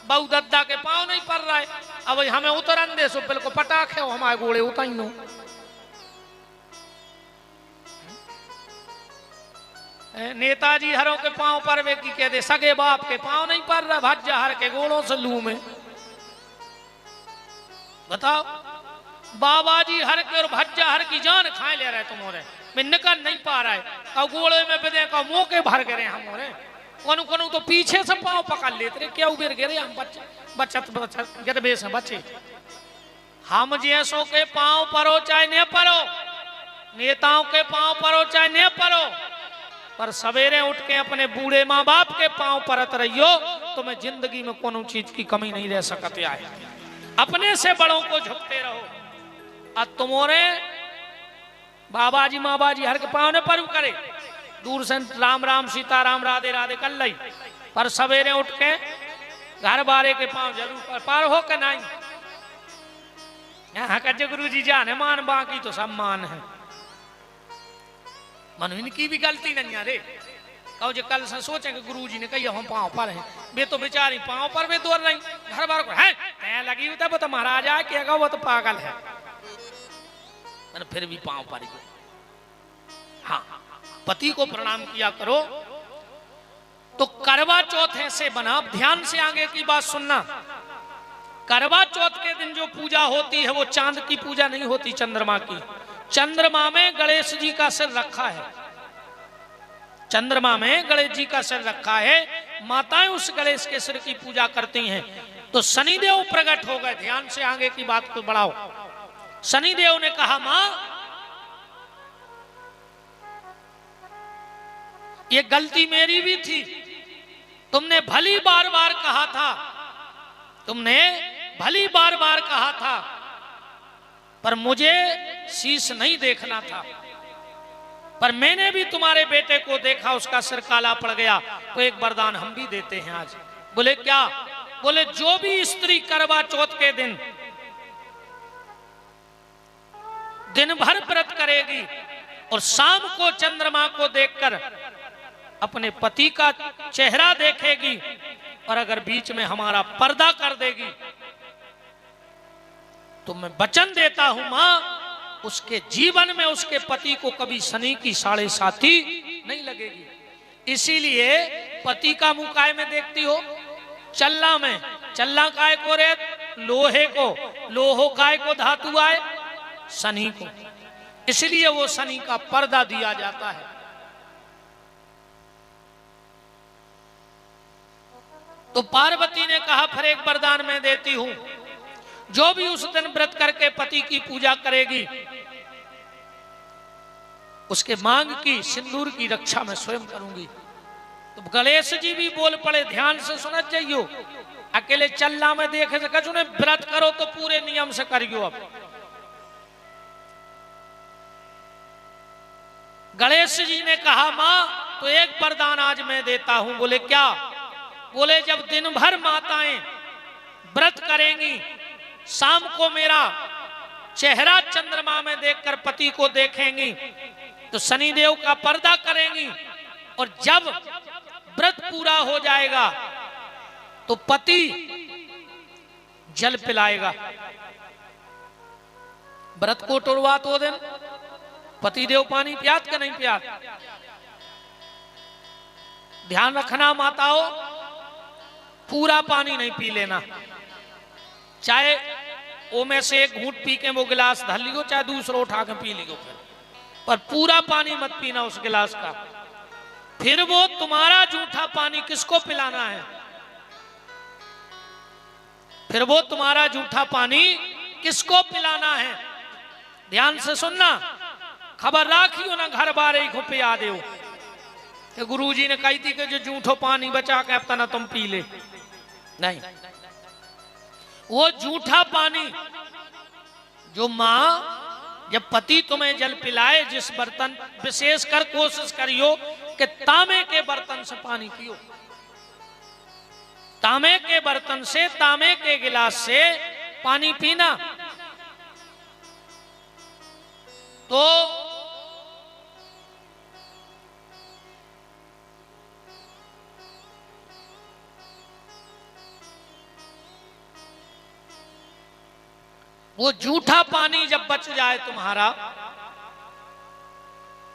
बहु दद्दा के पांव नहीं पड़ रहा है। अब हमें उतरन दे सो, बिल्कुल पटाखे हो हमारे गोड़े उताइनो। नेताजी हरों के पांव पर वे की कह दे, सगे बाप के पांव नहीं पड़ रहा, भज्जा हर के गोड़ों से लू में। बताओ, बाबा जी हर के और भज्जा हर की जान खाए ले रहे तुम्हारे, मैं निकल नहीं पा रहा है। कब गोड़े में बिदे, कब मुंह के भर गिरे हमारे, कौन कौन तो पीछे से पांव पकड़ लेते रहे, क्या उबेर गिरे हम बच्चे गिरबे से बचे। हम जैसों के पांव परो चाहे न परो, नेताओं के पांव परो चाहे न परो, पर सवेरे उठ के अपने बूढ़े माँ बाप के पांव परत रहियो, तुम्हें जिंदगी में कोनो चीज की कमी नहीं रह सकती है। अपने से बड़ों को झुकते रहो। और तुम्हारे बाबा जी माँ बाजी हर के पांव ने पर करे, दूर से राम राम सीताराम राधे राधे कर ली, पर सवेरे उठ के घर बारे के पांव जरूर पार हो के नहीं। यहाँ का गुरु जी जाने मान, बाकी तो सब मान है। मन इनकी भी गलती नहीं है रे। कहो जो कल से सोचे कि गुरु जी ने कही हम पांव पर हैं, वे तो बेचारी पांव पर वे दौड़ रही, घर बार को है तय लगी हुई, वो तो महाराज आए क्या, वो तो पागल है, मैंने फिर भी पांव पर ही। हाँ, पति को प्रणाम किया करो। तो करवा चौथ ऐसे बना, ध्यान से आगे की बात सुनना। करवा चौथ के दिन जो पूजा होती है वो चांद की पूजा नहीं होती, चंद्रमा की। चंद्रमा में गणेश जी का सिर रखा है, चंद्रमा में गणेश जी का सिर रखा है। माताएं उस गणेश के सिर की पूजा करती हैं। तो शनिदेव प्रकट हो गए। ध्यान से आगे की बात को बढ़ाओ। शनिदेव ने कहा, मां ये गलती मेरी भी थी, तुमने भली बार बार कहा था, तुमने भली बार बार कहा था, पर मुझे शीश नहीं देखना था। पर मैंने भी तुम्हारे बेटे को देखा, उसका सिर काला पड़ गया। तो एक वरदान हम भी देते हैं आज। बोले क्या? बोले जो भी स्त्री करवा चौथ के दिन दिन भर व्रत करेगी और शाम को चंद्रमा को देखकर अपने पति का चेहरा देखेगी और अगर बीच में हमारा पर्दा कर देगी तो मैं वचन देता हूं मां, उसके जीवन में उसके पति को कभी शनि की 7.5 नहीं लगेगी। इसीलिए पति का मुंह काय में देखती हो? चल्ला में। चल्ला काय को रे? लोहे को। लोहो काय को धातु आए? शनि को। इसलिए वो शनि का पर्दा दिया जाता है। तो पार्वती ने कहा फिर एक वरदान मैं देती हूं, जो भी उस दिन व्रत करके पति की पूजा करेगी उसके मांग की सिंदूर की रक्षा मैं स्वयं करूंगी। तो गणेश जी भी बोल पड़े, ध्यान से सुन जाइयो। अकेले चलना में देखे से कछु ने व्रत करो तो पूरे नियम से करियो। अब गणेश जी ने कहा मां तो एक वरदान आज मैं देता हूं। बोले क्या? बोले जब दिन भर माताएं व्रत करेंगी, शाम को मेरा चेहरा चंद्रमा में देखकर पति को देखेंगी तो शनिदेव का पर्दा करेंगी और जब व्रत पूरा हो जाएगा तो पति जल पिलाएगा। व्रत को तोड़वा तो दिन पति देव पानी पियात का नहीं पियात? ध्यान रखना माताओं, पूरा पानी नहीं पी लेना। चाहे वो में से एक घूंट पी के वो गिलास धर लियो, चाहे दूसरा उठा के पी लियो, पर पूरा पानी मत पीना उस गिलास का। फिर वो तुम्हारा जूठा पानी किसको पिलाना है? फिर वो तुम्हारा जूठा पानी किसको पिलाना है? ध्यान से सुनना, खबर राखियो ना घर बारे को पिया दे। कि गुरुजी ने कही थी कि जो जूठो पानी बचा के अपना तुम पी ले, नहीं। वो जूठा पानी जो मां जब पति तुम्हें जल पिलाए, जिस बर्तन, विशेष कर कोशिश करियो कि तांबे के बर्तन से पानी पियो, तांबे के बर्तन से, तांबे के गिलास से पानी पीना। तो वो जूठा पानी जब बच जाए तुम्हारा,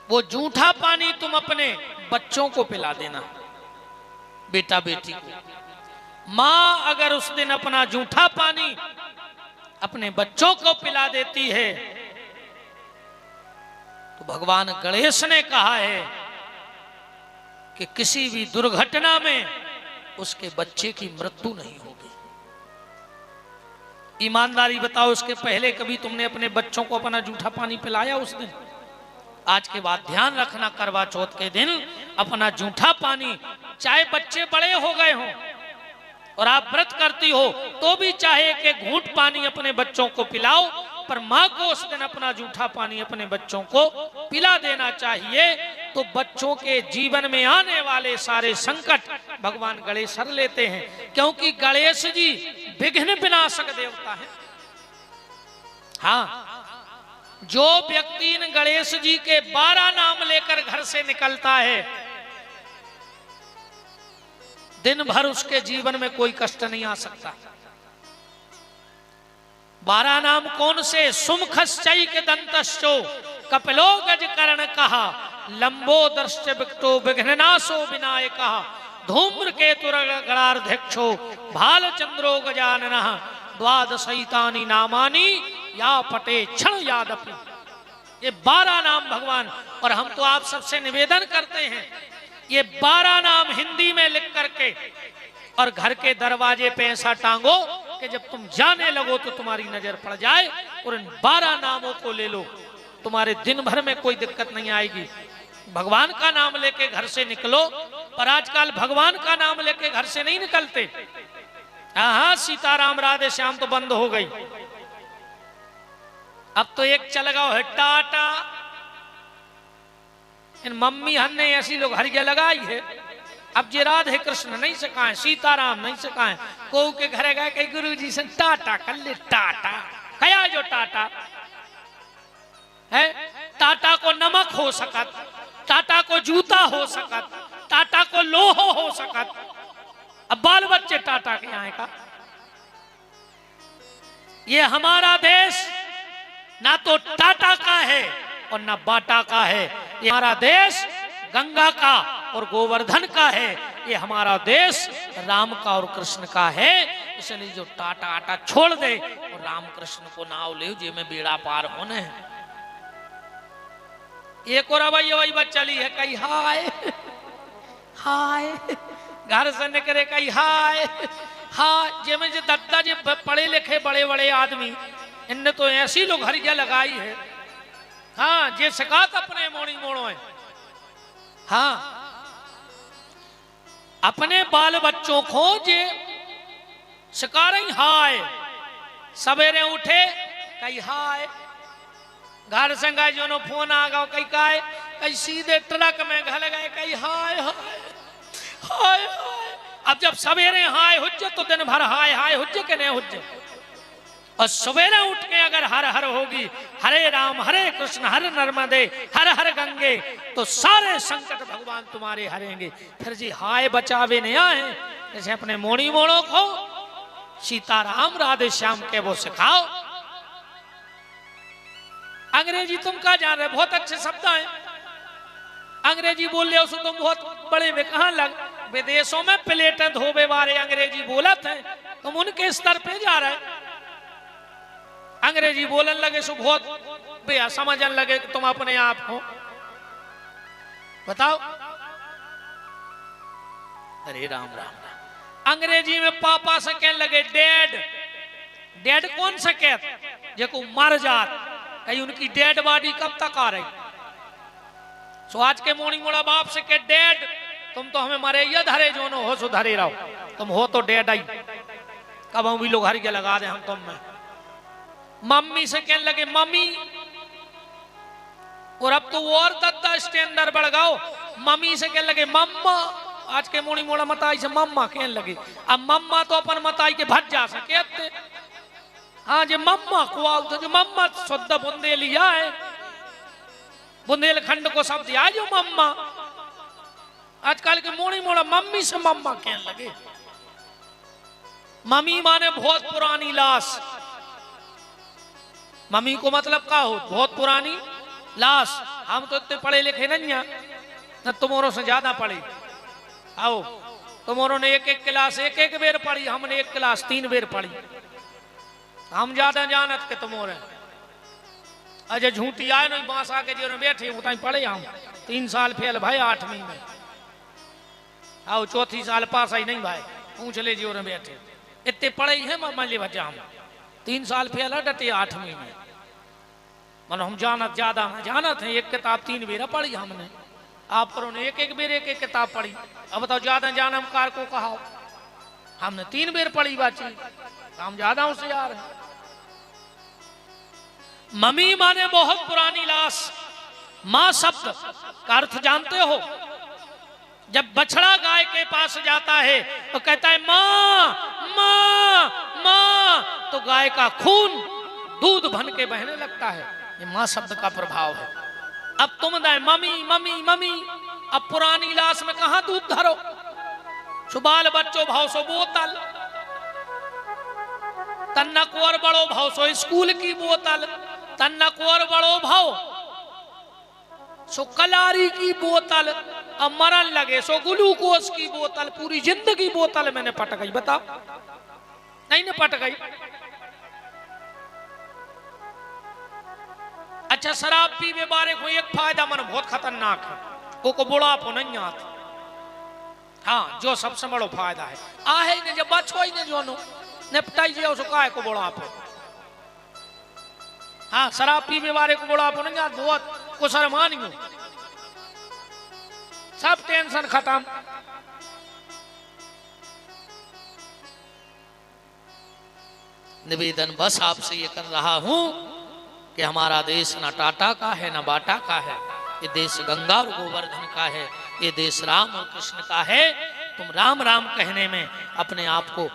वो जूठा पानी तुम अपने बच्चों को पिला देना, बेटा बेटी को। मां अगर उस दिन अपना जूठा पानी अपने बच्चों को पिला देती है, तो भगवान गणेश ने कहा है कि किसी भी दुर्घटना में उसके बच्चे की मृत्यु नहीं होगी। ईमानदारी बताओ, इसके पहले कभी तुमने अपने बच्चों को अपना जूठा पानी पिलाया उस दिन? आज के बाद ध्यान रखना, करवा चौथ के दिन अपना जूठा पानी, चाहे बच्चे बड़े हो गए हों और आप व्रत करती हो तो भी चाहे एक घूंट पानी अपने बच्चों को पिलाओ, पर मां को उस दिन अपना जूठा पानी अपने बच्चों को पिला देना चाहिए। तो बच्चों के जीवन में आने वाले सारे संकट भगवान गणेश हर लेते हैं, क्योंकि गणेश जी विघ्न विनाशक देवता है। हाँ, जो व्यक्ति इन गणेश जी के 12 नाम लेकर घर से निकलता है, दिन भर उसके जीवन में कोई कष्ट नहीं आ सकता। 12 नाम कौन से? सुमुखश्चै के दंतश्चो कपिलो गजकर्ण कहा, लंबोदरश्च विकटो विघ्ननाशो विनायकः, धूम्रकेतुर्गणाध्यक्षो भालचंद्रो गजाननः, द्वादशैतानि नामानि या पटे क्षण यादपि। ये 12 नाम भगवान, और हम तो आप सबसे निवेदन करते हैं ये 12 नाम हिंदी में लिख करके और घर के दरवाजे पे ऐसा टांगो कि जब तुम जाने लगो तो तुम्हारी नजर पड़ जाए, और इन 12 नामों को ले लो, तुम्हारे दिन भर में कोई दिक्कत नहीं आएगी। भगवान का नाम लेके घर से निकलो, पर आजकल भगवान का नाम लेके घर से नहीं निकलते। हाँ, सीताराम राधे श्याम तो बंद हो गई। अब तो एक चल गया है टाटा। इन मम्मी हन्ने ऐसी लोग हरिया लगाई है, अब जे राधे कृष्ण नहीं सिखाए, सीताराम नहीं सिखाए, को के घरे गए कई गुरु जी से टाटा कर ले, टाटा कया जो टाटा है। टाटा को नमक हो सकत, टाटा को जूता हो सकत, टाटा को लोहो हो सकत, अब बाल बच्चे टाटा के आए का। ये हमारा देश ना तो टाटा का है और ना बाटा का है। ये हमारा देश गंगा का और गोवर्धन का है। ये हमारा देश राम का और कृष्ण का है। इसलिए जो टाटा आटा छोड़ दे और राम कृष्ण को नाव ले, जे में बेड़ा पार होने हैं। एक और वही चली है, कही हाय हाय, घर से निकले कही हाय हाय। जे में जो दद्दा जे पढ़े लिखे बड़े बड़े आदमी, इनने तो ऐसी लोग हरिया लगाई है। हाँ, जे सिखात अपने मोड़ी मोड़ो है। हाँ, अपने बाल बच्चों को जे सिखा रही हाय, सवेरे उठे कही हाय, घर से गए जो फोन आ गया कही काय, कहीं सीधे ट्रक में घल गए कही हाय हाय हाय हाय। अब जब सवेरे हाय हुज्जे तो दिन भर हाय हाय हुज्जे के नहीं हुज्जे, और सवेरे उठ के अगर हर हर होगी, हरे राम हरे कृष्ण हर नर्मदे हर हर गंगे, तो सारे संकट भगवान तुम्हारे हरेंगे। फिर जी हाय बचावे नहीं आए, जैसे अपने मोड़ी मोड़ों को सीताराम राधे श्याम के वो सिखाओ। अंग्रेजी तुम क्या जान रहे, बहुत अच्छे शब्द हैं, अंग्रेजी बोल रहे हो तुम बहुत बड़े में कहां लग। विदेशों में प्लेटें धोबे वाले अंग्रेजी बोलत हैं, तुम उनके स्तर पे जा रहे। अंग्रेजी बोलने लगे सो बहुत बेया समझने लगे कि तुम अपने आप हो। बताओ, अरे राम राम राम। अंग्रेजी में पापा से कहने लगे डैड। डैड कौन से कहते जो मर जात, कहीं उनकी डेड बॉडी कब तक आ रही। सो आज के मॉर्निंग मोड़ा बाप से कह डैड तुम तो हमें मरे ये धरे जो नो हो सो धरे रहो, तुम हो तो डैड आई, कब हम भी लोग हर के लगा दे हम तुम में। मम्मी से कहने लगे मम्मी, और अब तो वो और दद्दा स्टैंडर्ड बढ़ गओ। मम्मी से कहने लगे मम्मा। आज के मोड़ी मोड़ा मताई से मम्मा कहने लगे। अब मम्मा तो अपन मताई के भज जा सके। हाँ जे मम्मा को आओ तो जो मम्मा शुद्ध बुंदेलिया है, बुंदेलखंड को शब्द दिया जो मम्मा। आजकल के मोड़ी मोड़ा मम्मी से मम्मा कहने लगे। मम्मी माने बहुत पुरानी लाश। मम्मी को मतलब क्या हो, बहुत पुरानी लाश। हम तो इतने पढ़े लिखे नहीं हैं, न तुम्हारों से ज्यादा पढ़े। आओ, तुम्हारों ने एक एक क्लास एक एक बेर पढ़ी, हमने एक क्लास 3 बेर पढ़ी। हम ज्यादा जानत के तुम्हारे अजय झूठी आए नहीं बांस आके जो बैठे उतना पढ़े। हम 3 साल फेल भाई 8वीं में। आओ, 4थी साल पास आई नहीं भाई, पूछ ले जो बैठे इतने पढ़े हैं। मान ली बच्चा हम 3 साल फेल डटे 8वीं में। मानो हम जानत ज्यादा ना जानत है। एक किताब 3 बेर पढ़ी हमने, आप पर एक एक बेर एक एक किताब पढ़ी। अब बताओ ज्यादा जानम कार को कहा, हमने 3 बेर पढ़ी बाची, हम ज्यादा होशियार हैं। मम्मी माने बहुत पुरानी लाश। मां शब्द का अर्थ जानते हो, जब बछड़ा गाय के पास जाता है तो कहता है मां मां मां, तो गाय का खून दूध बन के बहने लगता है। ये मां शब्द का प्रभाव है। अब तुम दाए मम्मी मम्मी मम्मी, अब पुरानी लाश में कहां दूध धरो। सुबाल बच्चों भाव सो बोतल, तन्ना कुंवर बड़ो भाव सो स्कूल की बोतल, तन्ना कुंवर बड़ो भाव सो कलारी की बोतल। अब मरन लगे सो ग्लूकोज की बोतल। पूरी जिंदगी बोतल मैंने पट गई। बताओ नहीं ना पट गई। अच्छा, शराब पीवे बारे को एक फायदा मन बहुत खतरनाक है, को बुढ़ापो नहीं आता। हाँ, जो सबसे बड़ो फायदा है आहे ने जब बचो ही ने जो नो निपटाई जे उसको काहे को बुढ़ापो। हाँ, शराब पीवे बारे को बुढ़ापो नहीं आता, बहुत कुसर मानियो, सब टेंशन खत्म। निवेदन बस आपसे ये कर रहा हूं कि हमारा देश न टाटा का है न बाटा का है, ये देश गंगा और गोवर्धन का है, ये देश राम और कृष्ण का है। तुम राम राम कहने में अपने आप को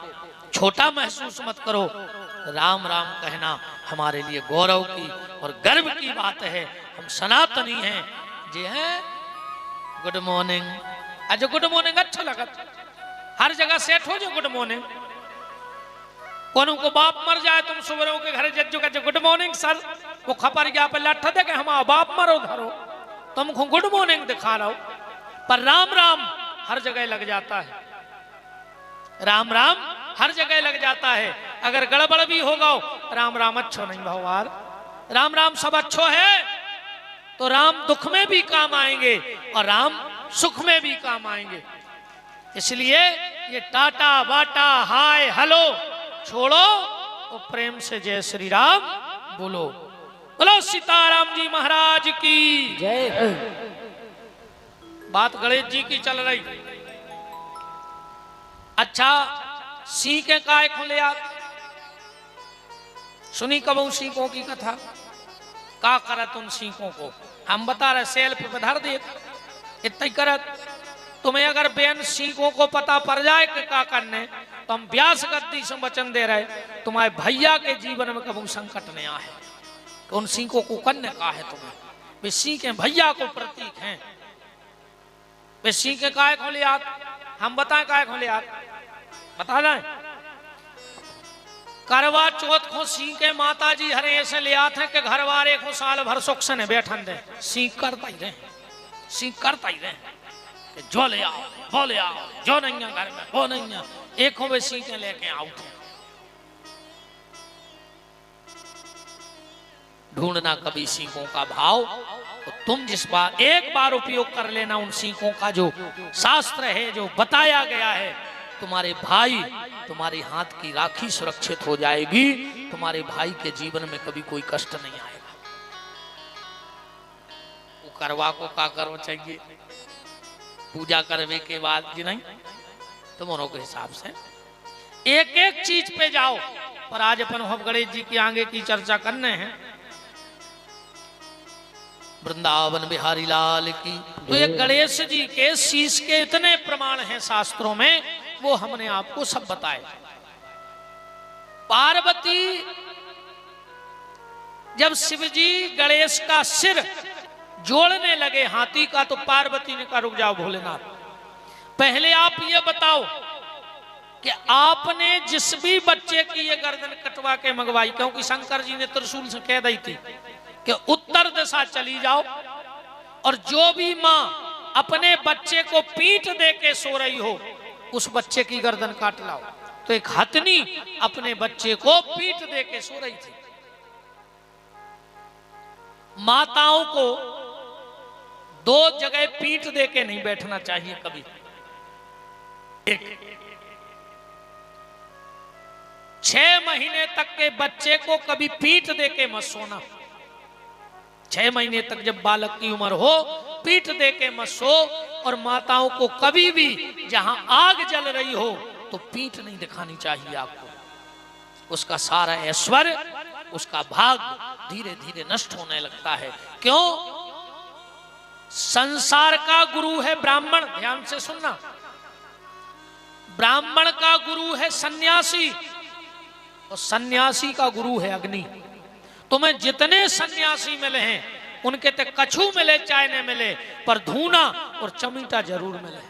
छोटा महसूस मत करो। राम राम कहना हमारे लिए गौरव की और गर्व की बात है। हम सनातनी हैं जी हैं। Good morning. आज गुड मॉर्निंग अच्छा लगा, हर जगह सेट हो जो गुड मॉर्निंग। कोनो को बाप मर जाए तुम सुबह के घर जज्जो का गुड मॉर्निंग सर, वो खपर गया पे लठ दे के हमारा बाप मरो धरो, तुमको गुड मॉर्निंग दिखा रहा हो। पर राम राम हर जगह लग जाता है। राम राम हर जगह लग जाता है। अगर गड़बड़ भी होगा राम राम अच्छो नहीं भगवान। राम राम सब अच्छो है तो राम दुख में भी काम आएंगे और राम सुख में भी काम आएंगे। इसलिए ये टाटा बाटा हाय हेलो छोड़ो तो प्रेम से जय श्री राम बोलो। बोलो सीताराम जी महाराज की जय। बात गणेश जी की चल रही। अच्छा, सीखे काय खुले आप सुनी कबू सीखों की कथा का करत उन सीखों को हम बता रहे सेल्फ पे धर दे इतना करत। तुम्हें अगर बेन सीखों को पता पड़ जाए कि का करने तो हम व्यास गद्दी से वचन दे रहे तुम्हारे भैया के जीवन में कबू संकट नहीं आए तो उन सीखों को करने का है तुम्हें। वे सीखे भैया को प्रतीक हैं। वे सीखे काय खोले आप हम बताएं काय खोले आप बता दें। करवा चौथ को सीखे माता जी हरे ऐसे ले आते हैं कि घर वाले को साल भर सुख से बैठन दे। सीख करता ही रहे, सीख करता ही रहे। जो ले आओ वो ले आओ, जो नहीं है घर में वो नहीं है। एक हो वे सीखे लेके आउट। ढूंढना कभी सीखों का भाव। तो तुम जिस बार एक बार उपयोग कर लेना उन सीखों का जो शास्त्र है, जो बताया गया है, तुम्हारे भाई तुम्हारे हाथ की राखी सुरक्षित हो जाएगी। तुम्हारे भाई के जीवन में कभी कोई कष्ट नहीं आएगा। वो करवा को का करो चाहिए पूजा करने के बाद जी नहीं, तुम्हारों के हिसाब से एक एक चीज पे जाओ। पर आज अपन हम गणेश जी की आगे की चर्चा करने हैं। वृंदावन बिहारी लाल की। तो ये गणेश जी के शीश के इतने प्रमाण हैं शास्त्रों में, वो हमने आपको सब बताए। पार्वती जब शिवजी गणेश का सिर जोड़ने लगे हाथी का, तो पार्वती ने कहा रुक जाओ भोलेनाथ, पहले आप ये बताओ कि आपने जिस भी बच्चे की ये गर्दन कटवा के मंगवाई, क्योंकि शंकर जी ने त्रिशूल से कह दी थी कि उत्तर दिशा चली जाओ और जो भी मां अपने बच्चे को पीठ दे के सो रही हो उस बच्चे की गर्दन काट लाओ। तो एक हथनी अपने बच्चे को पीठ दे के सो रही थी। माताओं को दो जगह पीठ दे के नहीं बैठना चाहिए कभी। एक 6 महीने तक के बच्चे को कभी पीठ दे के मत सोना। 6 महीने तक जब बालक की उम्र हो पीठ दे के मत सो। और माताओं को कभी भी जहां आग जल रही हो तो पीठ नहीं दिखानी चाहिए आपको। उसका सारा ऐश्वर्य, उसका भाग धीरे धीरे नष्ट होने लगता है। क्यों? संसार का गुरु है ब्राह्मण, ध्यान से सुनना। ब्राह्मण का गुरु है सन्यासी और सन्यासी का गुरु है अग्नि। तुम्हें जितने सन्यासी मिले हैं उनके ते कछू मिले चाहे न मिले, पर धूना और चमीटा जरूर मिले।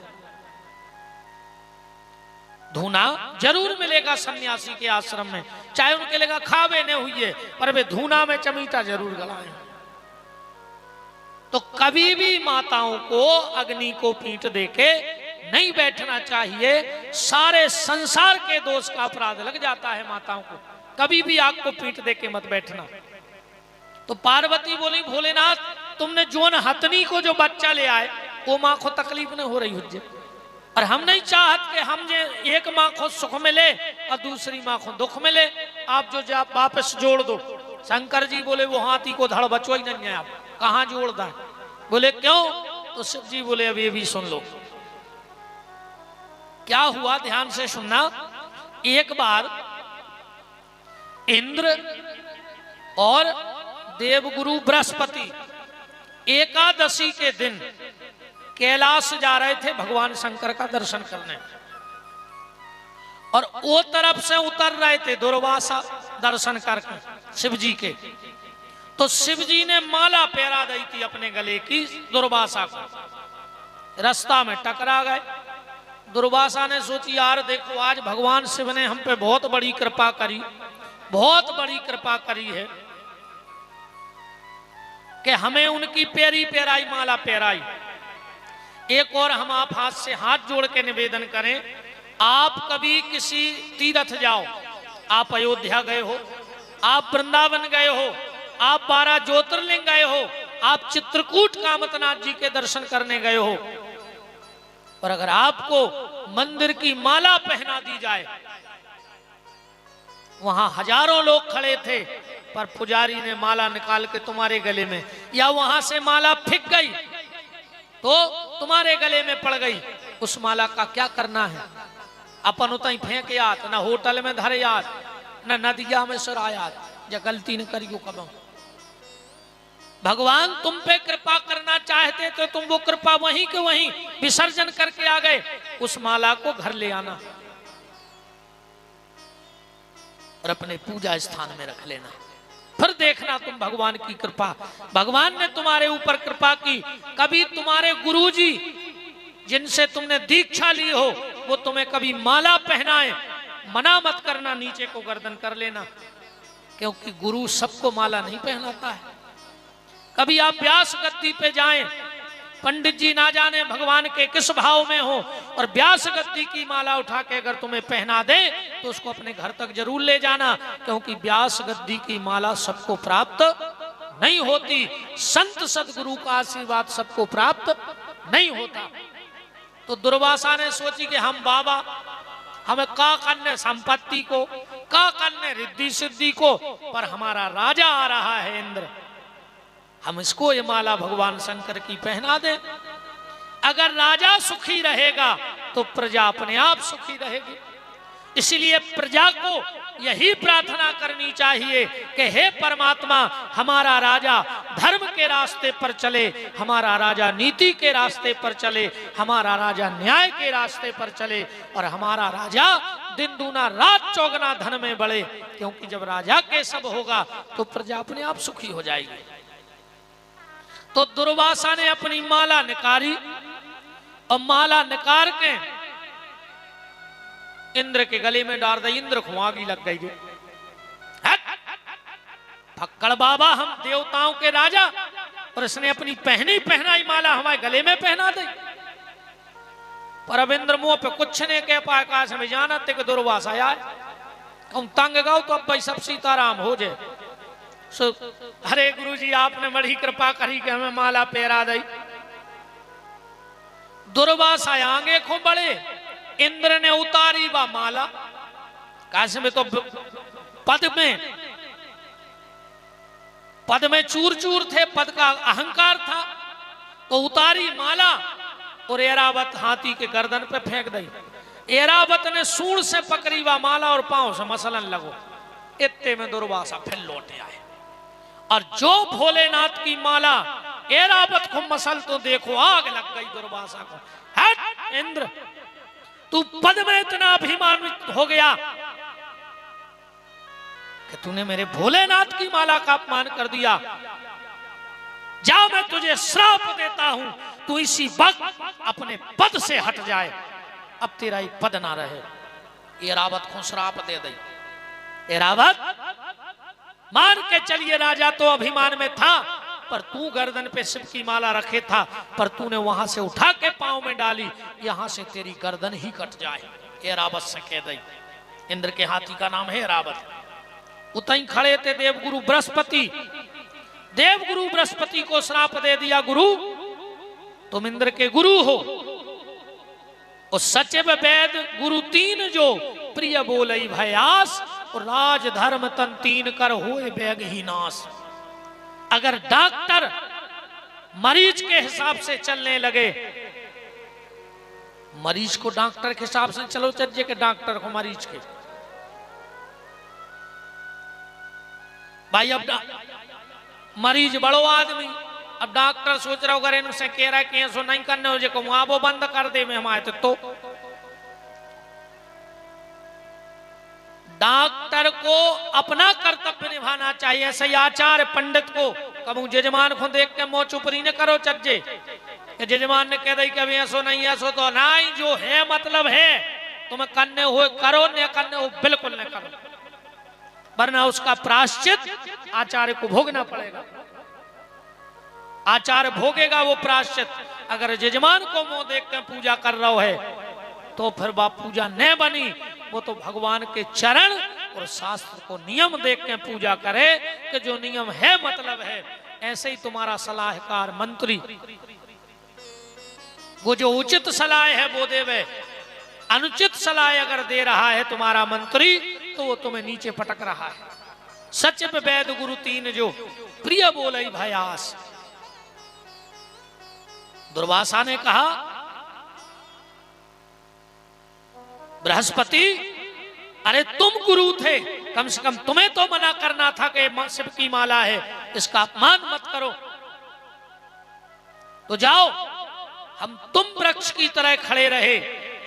धूना जरूर मिलेगा सन्यासी के आश्रम में, चाहे उनके लगा खावे न हुई, पर वे धूना में चमीटा जरूर गलाएं। तो कभी भी माताओं को अग्नि को पीठ देके नहीं बैठना चाहिए। सारे संसार के दोष का अपराध लग जाता है माताओं को। कभी भी आग को पीठ देके मत बैठना। तो पार्वती बोली भोलेनाथ, तुमने जोन हथनी को जो बच्चा ले आए वो माँ को तकलीफ नहीं हो रही हुज्जे, और हम नहीं चाहत कि हम जे एक माँ को सुख मिले और दूसरी माँ को दुख मिले। आप जो वापस जोड़ दो। शंकर जी बोले वो हाथी को धड़ बचो ही नहीं है, आप कहाँ जोड़ दें? बोले क्यों? तो शिव जी बोले अब ये भी सुन लो क्या हुआ, ध्यान से सुनना। एक बार इंद्र और देवगुरु बृहस्पति एकादशी के दिन कैलाश जा रहे थे भगवान शंकर का दर्शन करने, और वो तरफ से उतर रहे थे दुर्वासा दर्शन करके शिव जी के। तो शिव जी ने माला पहरा दी थी अपने गले की दुर्वासा को। रास्ता में टकरा गए। दुर्वासा ने सोची यार देखो आज भगवान शिव ने हम पे बहुत बड़ी कृपा करी, बहुत बड़ी कृपा करी है कि हमें उनकी पैरी पैराई माला पहराई। एक और हम आप हाथ से हाथ जोड़ के निवेदन करें, आप कभी किसी तीर्थ जाओ, आप अयोध्या गए हो, आप वृंदावन गए हो, आप 12 ज्योतिर्लिंग गए हो, आप चित्रकूट कामतनाथ जी के दर्शन करने गए हो, पर अगर आपको मंदिर की माला पहना दी जाए, वहां हजारों लोग खड़े थे पर पुजारी ने माला निकाल के तुम्हारे गले में, या वहां से माला फिक गई तो तुम्हारे गले में पड़ गई, उस माला का क्या करना है? अपन उतना ही फेंक याद, न होटल में धर याद, न नदिया में सरायात, या गलती न करियो कब। भगवान तुम पे कृपा करना चाहते तो तुम वो कृपा वहीं के वहीं विसर्जन करके आ गए। उस माला को घर ले आना और अपने पूजा स्थान में रख लेना, फिर देखना तुम भगवान की कृपा। भगवान ने तुम्हारे ऊपर कृपा की। कभी तुम्हारे गुरुजी जिनसे तुमने दीक्षा ली हो वो तुम्हें कभी माला पहनाए, मना मत करना, नीचे को गर्दन कर लेना, क्योंकि गुरु सबको माला नहीं पहनाता है। कभी आप व्यास गद्दी पे जाएं, पंडित जी ना जाने भगवान के किस भाव में हो, और व्यास गद्दी की माला उठा के अगर तुम्हें पहना दे तो उसको अपने घर तक जरूर ले जाना, क्योंकि व्यास गद्दी की माला सबको प्राप्त नहीं होती, संत सदगुरु का आशीर्वाद सबको प्राप्त नहीं होता। तो दुर्वासा ने सोची कि हम बाबा हमें का करने संपत्ति को, का करने रिद्धि सिद्धि को, पर हमारा राजा आ रहा है इंद्र, हम इसको ये माला भगवान शंकर की पहना दें। अगर राजा सुखी रहेगा तो प्रजा अपने आप सुखी रहेगी। इसलिए प्रजा को यही प्रार्थना करनी चाहिए कि हे परमात्मा, हमारा राजा धर्म के रास्ते पर चले, हमारा राजा नीति के रास्ते पर चले, हमारा राजा न्याय के रास्ते पर चले, और हमारा राजा दिन दूना रात चौगुना धन में बढ़े। क्योंकि जब राजा के सब होगा तो प्रजा अपने आप सुखी हो जाएगी। तो दुर्वासा ने अपनी माला निकाली और माला निकाल के इंद्र के गले में डाल दी। इंद्र को आग लग गई। फक्कड़ बाबा, हम देवताओं के राजा, और इसने अपनी पहनाई माला हमारे गले में पहना दी। पर अब इंद्र मुंह पे कुछ नहीं कह पाया। काश हमें जाना थे कि दुर्वासा आए, हम तंग गाओ तो अब भाई सब सीताराम हो जाए। अरे गुरु जी, आपने बड़ी कृपा करी कि हमें माला पहरा दी। दुर्वासा आगे खूब बड़े, इंद्र ने उतारी वह माला। काशी में तो पद में चूर चूर थे, पद का अहंकार था, तो उतारी माला और ऐरावत हाथी के गर्दन पे फेंक दी। ऐरावत ने सूंड से पकड़ी वह माला और पांव से मसलन लगो। इतने में दुर्वासा फिर लौटे आए, और जो भोलेनाथ की माला ऐरावत को मसल तो देखो आग लग गई दुर्वासा को। हट इंद्र, तू पद में इतना अभिमानित हो गया कि तूने मेरे भोलेनाथ की माला का अपमान कर दिया। जा, मैं तुझे श्राप देता हूं, तू इसी वक्त अपने पद से हट जाए, अब तेरा ही पद ना रहे। ऐरावत को श्राप दे दे। ऐरावत, मान के चलिए राजा तो अभिमान में था, पर तू गर्दन पे शिव की माला रखे था, पर तूने वहां से उठा के पांव में डाली, यहां से तेरी गर्दन ही कट जाए। ऐरावत से कह दी। इंद्र के हाथी का नाम है ऐरावत। उतई खड़े थे देवगुरु बृहस्पति। देवगुरु बृहस्पति को श्राप दे दिया, गुरु तुम इंद्र के गुरु हो, और सचिव वैद गुरु तीन जो प्रिय बोलई भयास, और राज धर्म तन तीन कर होए बैग ही नाश। अगर डॉक्टर मरीज के हिसाब से चलने लगे, मरीज को डॉक्टर के हिसाब से चलो चलिए कि डॉक्टर को मरीज के, भाई अब मरीज बड़ो आदमी, अब डॉक्टर सोच रहा अगर इनसे कह रहा है कि ऐसा नहीं करने हो जो वहां वो बंद कर दे में हमारे तो डॉक्टर को अपना कर्तव्य निभाना चाहिए। ऐसे ही आचार्य पंडित को कबू जजमान को देख के मोह चुपरी न करो चज्जे, जजमान ने कह दी कभी ऐसो नहीं ऐसो तो नहीं, जो है मतलब है, तुम्हें करने हुए करो, न करने हो बिल्कुल न करो, वरना उसका प्रायश्चित आचार्य को भोगना पड़ेगा। आचार्य भोगेगा वो प्रायश्चित। अगर जजमान को मुंह देख के पूजा कर रहा है तो फिर वह पूजा न बनी, वो तो भगवान के चरण और शास्त्र को नियम देख के पूजा करे कि जो नियम है मतलब है। ऐसे ही तुम्हारा सलाहकार मंत्री वो जो उचित सलाह है वो देवे, अनुचित सलाह अगर दे रहा है तुम्हारा मंत्री तो वो तुम्हें नीचे पटक रहा है। सचिव वैद गुरु तीन जो प्रिय बोलई भयास। दुर्वासा ने कहा, बृहस्पति अरे तुम गुरु थे, कम से कम तुम्हें तो मना करना था कि शिव की माला है, इसका अपमान मत करो। तो जाओ, हम तुम वृक्ष की तरह खड़े रहे,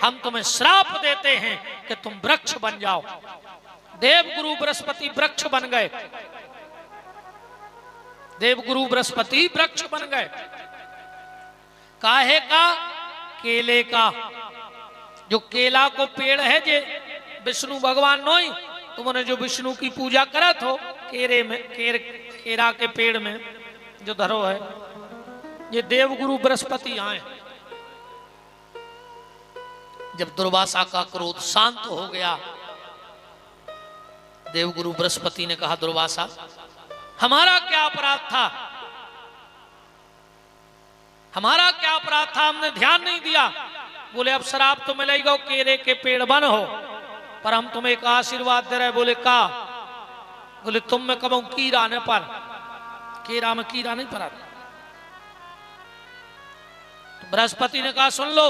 हम तुम्हें श्राप देते हैं कि तुम वृक्ष बन जाओ। देवगुरु बृहस्पति वृक्ष बन गए। देवगुरु बृहस्पति वृक्ष बन गए। काहे का? केले का। जो केला को पेड़ है जे विष्णु भगवान नोई, तुमने जो विष्णु की पूजा करा थो केरे में, केरा के पेड़ में जो धरो है, ये देवगुरु बृहस्पति आए। जब दुर्वासा का क्रोध शांत हो गया, देवगुरु बृहस्पति ने कहा, दुर्वासा हमारा क्या अपराध था, हमारा क्या अपराध था, हमने ध्यान नहीं दिया। बोले अब शराब तो मिलेगा, केरे के पेड़ बन हो, पर हम तुम्हें एक आशीर्वाद दे रहे। बोले का? बोले तुम में कब कीड़ा न पर, केरा में कीड़ा नहीं पड़ा। तो बृहस्पति ने कहा सुन लो,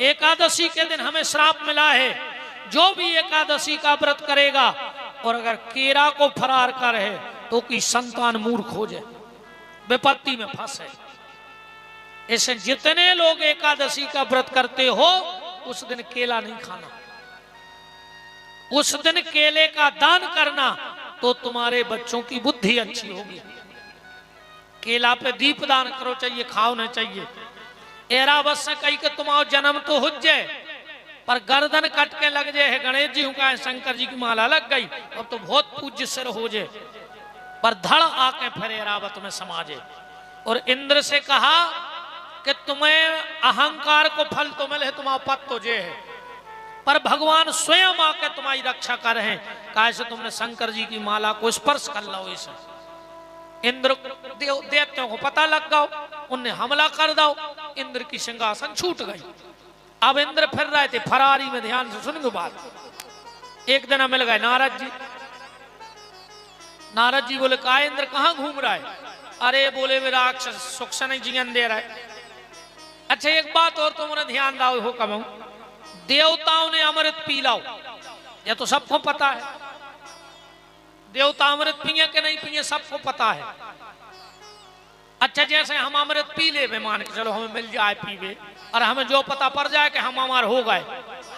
एकादशी के दिन हमें श्राप मिला है, जो भी एकादशी का व्रत करेगा और अगर केरा को फरार कर है तो की संतान मूर्ख हो जाए, विपत्ति में फंसे। ऐसे जितने लोग एकादशी का व्रत करते हो उस दिन केला नहीं खाना, उस दिन केले का दान करना, तो तुम्हारे बच्चों की बुद्धि अच्छी होगी। केला पे दीप दान करो, चाहिए खाओ नहीं चाहिए। एरावत से कही कि तुम्हारा जन्म तो हो जाए पर गर्दन कट के लग जाए। गणेश जी का शंकर जी की माला लग गई, अब तो बहुत पूज्य सिर हो जाए, पर धड़ आके फिर एरावत में समाजे। और इंद्र से कहा कि तुम्हें अहंकार को फल तो मिले, तुम्हारा पद तो जे है, पर भगवान स्वयं आके तुम्हारी रक्षा कर रहे हैं। कैसे तुमने शंकर जी की माला को स्पर्श कर लो। इसे इंद्र देवताओं को पता लग गया, उन्हें हमला कर दो, इंद्र की सिंहासन छूट गई। अब इंद्र फिर रहे थे फरारी में, ध्यान से सुन बात। एक दिन मिल गए नारद जी। नारद जी बोले का इंद्र कहाँ घूम रहा है? अरे बोले वे राक्षस सुख से नहीं जीवन दे रहा है। अच्छा एक बात और तुमने ध्यान दाओ हो कम, देवताओं ने अमृत पी लाओ, यह तो सबको पता है। देवता अमृत पिए कि नहीं पिए सबको पता है। अच्छा जैसे हम अमृत पी ले, मान के चलो हमें मिल जाए पीवे, और हमें जो पता पड़ जाए कि हम अमर हो गए,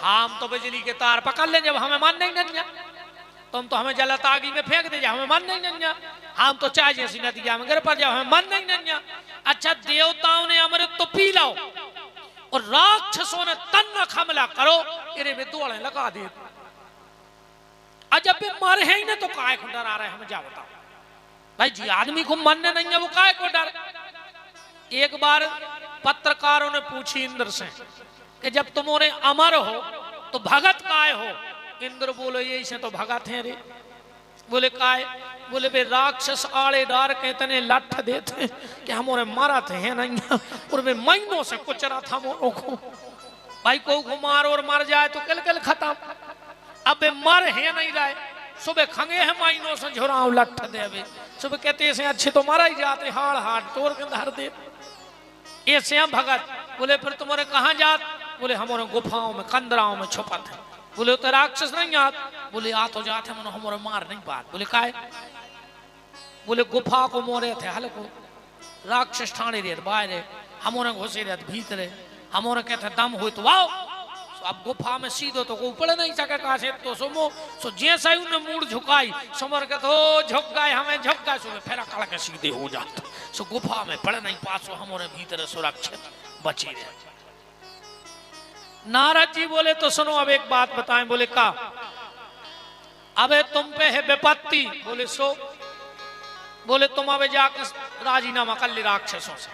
हम तो बिजली के तार पकड़ ले, जब हमें मन नहीं नन्या तुम तो हमें जलत आगी में फेंक दे, हमें मन नहीं नन्या, हम तो चाय जैसी नदिया में गिर पड़ जाओ, हमें मन नहीं नन्या। अच्छा देवताओं ने अमृत तो पी लाओ और राक्षसों ने तन हमला करो, इरे में दौड़े लगा दे। जब वे मर है ही ना तो काय को डरा रहे हमें, जा बताओ भाई जी, आदमी को मरने नहीं है वो काय को डर। एक बार पत्रकारों ने पूछी इंद्र से कि जब तुमने अमर हो तो भगत काय हो? इंद्र बोले यही से तो भगत हैं रे। बोले काय? बोले वे राक्षस आड़े डार के इतने लठ देते कि हमारे मारा थे है नहीं, और वे महीनों से कुचरा था मोरों को। भाई को मार और मर जाए तो कल कल खत्म। अब वे मर है नहीं रहे, सुबह खंगे हैं महीनों से झुराव लठ दे, सुबह कहते ऐसे अच्छे तो मारा ही जाते, हाड़ हाड़ तोड़ के धर दे। ऐसे हम भगत। बोले फिर तुम्हारे कहाँ जात? बोले हमारे गुफाओं में कंदराओं में छुपा थे। बोले तो राक्षस नहीं आत? बोले आ तो जाते मन हमारे मार नहीं पात। बोले काय? बोले गुफा को मोरे थे हल्को राक्षस ठाणे रहे बाहर, हमारे घुसे रहे भीतरे, हमारे कहते दम हो तो वाओ। अब गुफा में सीधो तो ऊपर नहीं सके कहा से, तो सुमो सो जैसा ही उन्हें मूड झुकाई, समर के तो झुक गए, हमें झुक गए, सो फिर अकड़ के सीधे हो जाते। सो गुफा में पड़ नहीं पास, हमारे भीतर सुरक्षित बची रहे। नारद जी बोले तो सुनो अब एक बात बताएं। बोले का? अबे तुम पे है विपत्ति। बोले सो? बोले तुम अबे जाकर राजीनामा कर ले राक्षसों से।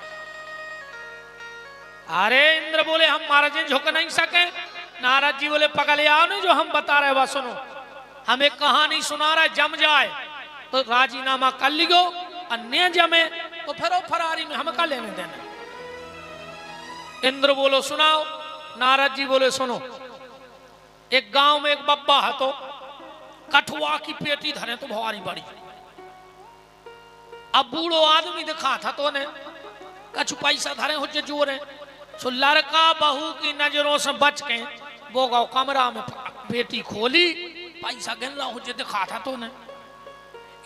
अरे इंद्र बोले हम महाराज झुक नहीं सके। नारद जी बोले पकड़ आओ ना, जो हम बता रहे वह सुनो, हमें कहानी सुना रहा है, जम जाए तो राजीनामा कर लियो, अन्य जमे तो फिर फरारी में हमें का लेने देना। इंद्र बोलो सुनाओ। नारद जी बोले सुनो, एक गांव में एक बब्बा है, तो कठुआ की पेटी धरे तो भारी बड़ी। अब बूढ़ो आदमी दिखा था तो ने कछु पैसा धरे हो जोरे, सो लड़का बहू की नजरों से बच के वो गाँव कमरा में पेटी खोली, पैसा गिनला हो दिखा था तो ने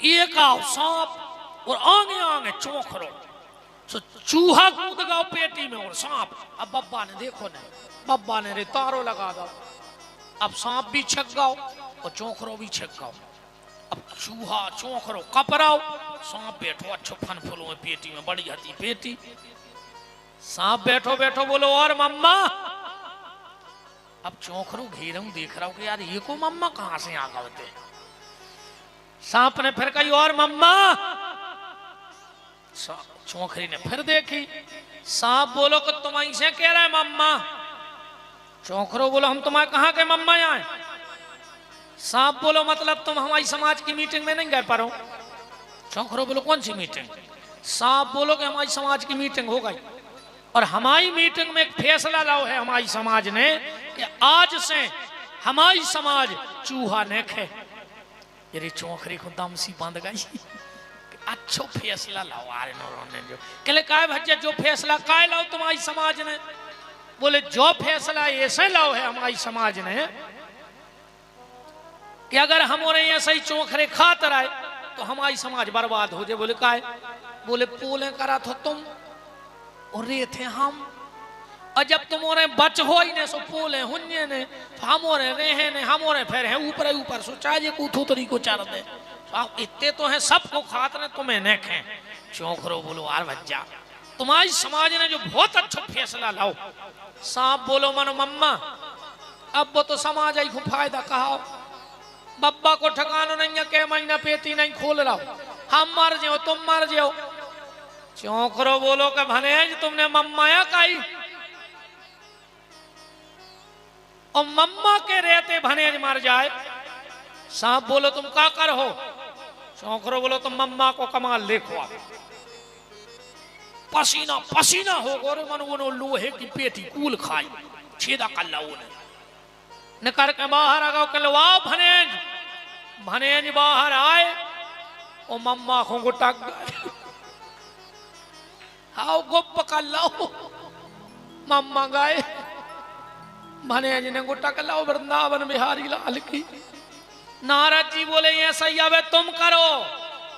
एक आओ सांप और आगे आगे चौखरो, सो चूहा कूद गया पेटी में और सांप। अब बब्बा ने देखो ने, बब्बा ने रे तारो लगा दो, अब सांप भी छक गया और चौखरो भी छक गया। अब चूहा चौखरो कपराओ, सांप बैठो अच्छो फन फूलो में पेटी में, बड़ी हती पेटी। सांप बैठो बैठो बोलो और मम्मा। अब चौखरो घेर हूं देख रहा हूं कि यार ये को मम्मा कहां से आ गए। सांप ने फिर कही और मम्मा। चौखरी ने फिर देखी। सांप बोलो कि तुम ऐसे कह रहे मम्मा। चौखरो बोलो हम तुम्हारे कहां के मम्मा आए। सांप बोलो मतलब तुम हमारी समाज की मीटिंग में नहीं गए परो। चौखरो बोलो कौन सी मीटिंग? सांप बोलो कि हमारी समाज की मीटिंग हो गई और हमारी मीटिंग में एक फैसला लाओ है हमारी समाज ने कि आज से हमारी समाज चूहा न खे। ये चौखरी को दम सी बंद गई। अच्छो फैसला लाओ आ रहे जो कहले काय भज्जा जो फैसला काय लाओ तुम्हारी समाज ने? बोले जो फैसला ऐसे लाओ है हमारी समाज ने कि अगर हमारे ऐसे ही चौखरे खाते रहे तो हमारी समाज बर्बाद हो जाए। बोले काय? बोले पोले करा तो तुम और रे थे हम, और जब तुम्हारे बच हो ही ने सो पोले हुन्ने ने हमारे रहे ने हमारे फिर है ऊपर ऊपर सोचा जे कूथो तरी को चार दे इतने तो है सबको खाते ने तुम्हें न खे। चौखरो बोलो आर भज्जा तुम्हारी समाज ने जो बहुत अच्छा फैसला लाओ। सांप बोलो मनो मम्मा अब वो तो समाज आई को फायदा कहा बब्बा को ठकानो नहीं है के महीना पेटी नहीं खोल रहा हम मर जाओ तुम मर जाओ। चौखरो बोलो के भनेज तुमने मम्माया काई और मम्मा के रहते भनेज मर जाए। सांप बोलो तुम का कर हो? चौखरो बोलो तुम मम्मा को कमाल देखो पसीना पसीना हो गोरे मन वो लोहे की पेटी कूल खाई छेदा कर ला निकर के बाहर आ गो कल वाह भनेज भनेज बाहर आए और मम्मा को गुटक गए। आओ गुप कर लाओ मम्मा गए भनेज ने गुटक लाओ वृंदावन बिहारी लाल की। नारद जी बोले ये सही अब तुम करो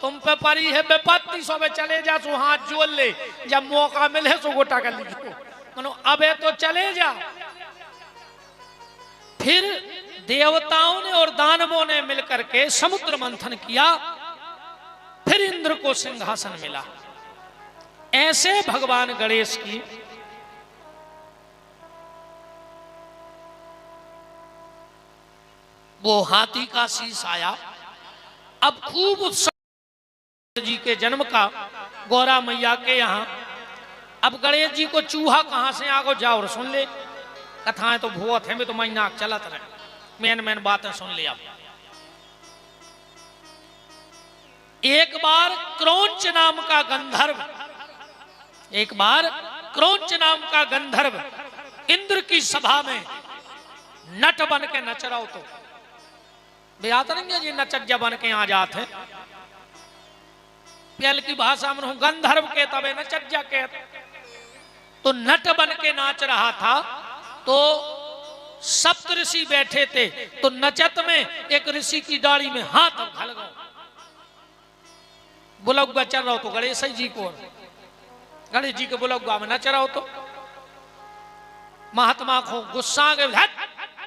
तुम पे परी है विपत्ति सो चले जा सो हाथ जोड़ ले जब मौका मिले सो गोटा कर लीजिए मनो अबे तो चले जा। फिर देवताओं ने और दानवों ने मिलकर के समुद्र मंथन किया फिर इंद्र को सिंहासन मिला। ऐसे भगवान गणेश की वो हाथी का शीश आया। अब खूब उत्सव जी के जन्म का गौरा मैया के यहाँ। अब गणेश जी को चूहा कहां से आगो जाओ और सुन ले कथाएं तो बहुत है तो महीना चलत रहे मेन मेन बातें सुन ले। अब एक बार क्रौंच नाम का गंधर्व एक बार क्रौंच नाम का गंधर्व इंद्र की सभा में नट बन के नच रहा हो तो आता नहीं है जी नचज्जा बन के आ जाते प्याल की भाषा में गंधर्व के तबे नचज्जा के तो नट बन के नाच रहा था। तो सप्त ऋषि बैठे थे तो नचत में एक ऋषि की दाढ़ी में हाथ घल गया बुलगुआ चल रहा हो तो गणेश जी को गणेश जी के बुलगुआ में नच रहा हो तो महात्मा को गुस्सा गए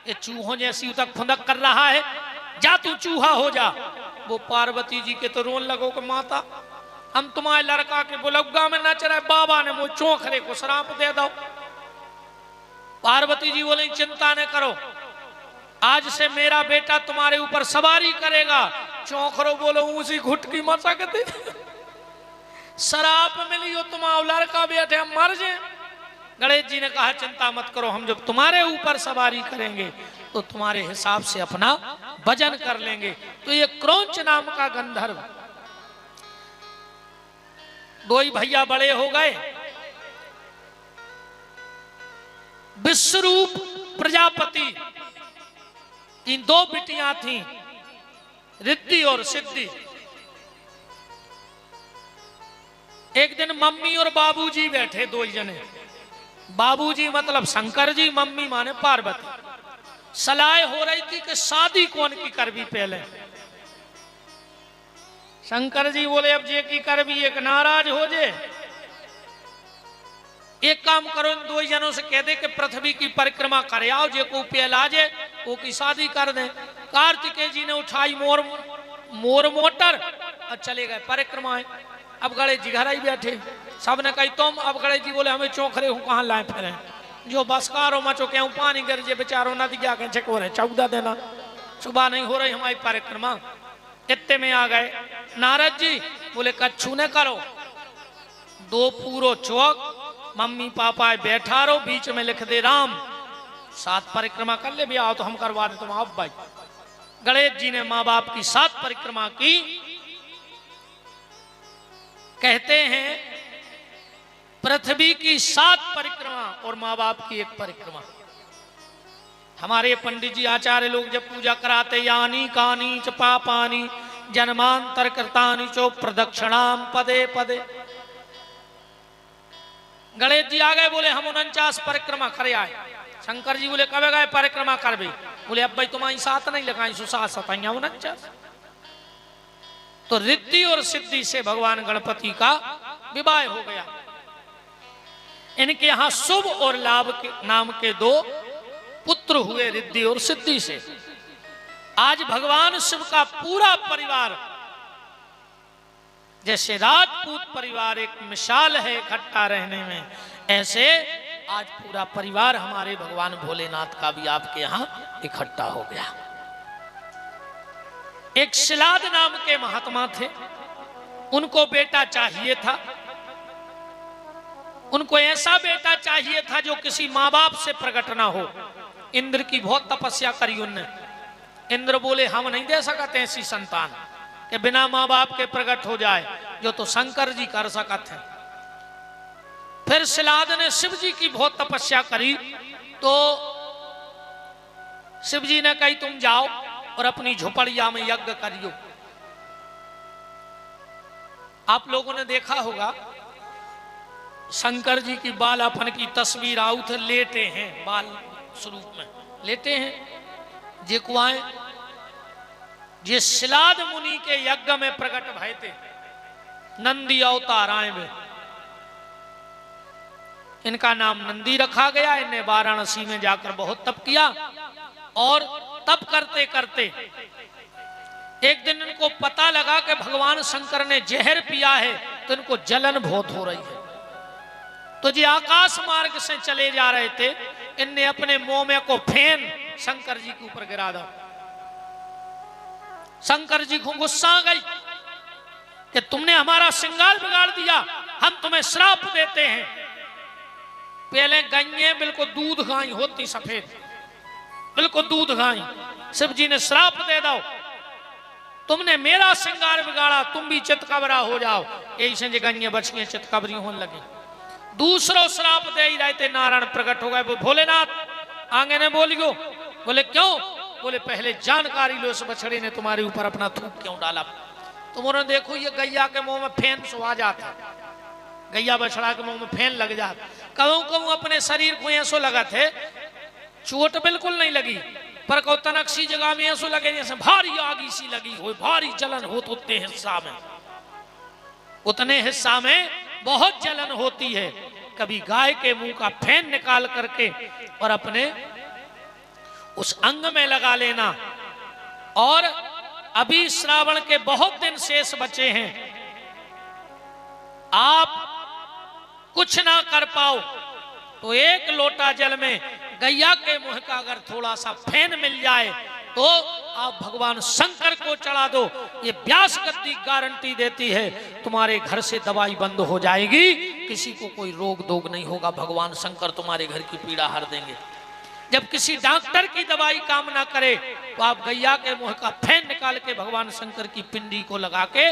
ये चूहों जैसी तक फुंदक कर रहा है जा तू चूहा हो जा। वो पार्वती जी के तो रोन लगो कि माता हम तुम्हारे लड़का के बुलगुआ में नच रहे बाबा ने वो चौखरे को श्राप दे दो। पार्वती जी बोले चिंता न करो आज से मेरा बेटा तुम्हारे ऊपर सवारी करेगा। चौखरो बोलो उसी घुटकी मचक दे शराप मिली हो तुम्हारा लड़का बैठे हम मर जाए। गणेश जी ने कहा चिंता मत करो हम जब तुम्हारे ऊपर सवारी करेंगे तो तुम्हारे हिसाब से अपना भजन कर लेंगे। तो ये क्रौंच नाम का गंधर्व दो ही भैया बड़े हो गए। विश्वरूप प्रजापति की दो बिटियां थीं रिद्धि और सिद्धि। एक दिन मम्मी और बाबूजी बैठे दो जने बाबूजी मतलब शंकर जी मम्मी माने पार्वती। सलाह हो रही थी कि शादी कौन की करवी पहले। शंकर जी बोले अब जे की करवी एक नाराज हो जाए एक काम करो इन दो जनों से कह दे कि पृथ्वी की परिक्रमा करे आओ जे को पहला जाए वो की शादी कर दे। कार्तिकेय जी ने उठाई मोर मोटर और चले गए परिक्रमाएं। अब गणेश जी घर ही बैठे सबने कही तुम। अब गणेश जी बोले हमें चौखरे हूँ कहाँ लाए फिर जो बसकारो मचो के पानी गिर जे बेचारो नदी क्या कहें चको रहे 14 देना सुबह नहीं हो रही हमारी परिक्रमा। इतने में आ गए नारद जी बोले कच्छू ने करो दो पूरो चौक मम्मी पापा बैठा रहो बीच में लिख दे राम 7 परिक्रमा कर ले भी आओ तो हम करवा दे तुम आप भाई। गणेश जी ने माँ बाप की 7 परिक्रमा की कहते हैं पृथ्वी की 7 परिक्रमा और माँ बाप की 1 परिक्रमा। हमारे पंडित जी आचार्य लोग जब पूजा कराते, यानी कानी च पापानी जन्मांतर कृतानि चो प्रदक्षिणाम पदे पदे। गणेश जी आ गए, बोले हम 49 परिक्रमा करे आए। शंकर जी बोले कब गए परिक्रमा कर भी? बोले अब भाई तुम्हारी 7 नहीं लगाई, 49। तो रिद्धि और सिद्धि से भगवान गणपति का विवाह हो गया। इनके यहां शुभ और लाभ के नाम के 2 पुत्र हुए रिद्धि और सिद्धि से। आज भगवान शिव का पूरा परिवार, जैसे राजपूत परिवार एक मिसाल है इकट्ठा रहने में, ऐसे आज पूरा परिवार हमारे भगवान भोलेनाथ का भी आपके यहां इकट्ठा हो गया। एक शिलाद नाम के महात्मा थे, उनको बेटा चाहिए था। उनको ऐसा बेटा चाहिए था जो किसी माँ बाप से प्रकट ना हो। इंद्र की बहुत तपस्या करी उनने। इंद्र बोले हम नहीं दे सकते ऐसी संतान कि बिना माँ बाप के प्रकट हो जाए, जो तो शंकर जी कर सकते हैं। फिर शिलाद ने शिव जी की बहुत तपस्या करी, तो शिव जी ने कही तुम जाओ और अपनी झोपड़िया में यज्ञ करियो। आप लोगों ने देखा होगा शंकर जी की बालापन की तस्वीर आउथ लेटे हैं, बाल स्वरूप में लेटे हैं। जे कुआएं जे शिलाद मुनि के यज्ञ में प्रकट भय थे, नंदी अवतार आए में। इनका नाम नंदी रखा गया। इन्हें वाराणसी में जाकर बहुत तप किया और तप करते करते एक दिन इनको पता लगा कि भगवान शंकर ने जहर पिया है, तो इनको जलन बहुत हो रही है। तो जी आकाश मार्ग से चले जा रहे थे, इनने अपने मुंह में को फेन शंकर जी के ऊपर गिरा दो। शंकर जी को गुस्सा आ गई कि तुमने हमारा श्रृंगार बिगाड़ दिया, हम तुम्हें श्राप देते हैं। पहले गायें बिल्कुल दूध गाय होती सफेद, बिल्कुल दूध गाय, शिव जी ने श्राप दे दो, तुमने मेरा श्रृंगार बिगाड़ा, तुम भी चितकबरा हो जाओ। यही से गायें बच गई, चितकबरी होने लगी। दूसरो श्राप दे ही रहे थे, नारायण प्रकट हो गए। भोलेनाथ आगे ने बोलियो। बोले क्यों? बोले पहले जानकारी लो, इस बछड़े ने तुम्हारे ऊपर अपना थूक क्यों डाला? तुमने देखो ये गैया के मुंह में फेन सो जाता, गैया बछड़ा के मुंह में फेन लग जाता। कहूं कहूं अपने शरीर को ऐसो लगा थे, चोट बिल्कुल नहीं लगी, पर को तनक सी जगह में ऐसो लगे जैसे भारी आगी सी लगी हो, भारी जलन हो। तो उतने हिस्सा में, उतने हिस्सा में बहुत जलन होती है। कभी गाय के मुंह का फेन निकाल करके और अपने उस अंग में लगा लेना। और अभी श्रावण के बहुत दिन शेष बचे हैं, आप कुछ ना कर पाओ तो 1 लोटा जल में गैया के मुंह का अगर थोड़ा सा फेन मिल जाए तो आप भगवान शंकर को चढ़ा दो। ये व्यास गद्दी गारंटी देती है तुम्हारे घर से दवाई बंद हो जाएगी, किसी को कोई रोग दोग नहीं होगा। भगवान शंकर तुम्हारे घर की पीड़ा हर देंगे। जब किसी डॉक्टर की दवाई काम ना करे तो आप गैया के मुंह का फेन निकाल के भगवान शंकर की पिंडी को लगा के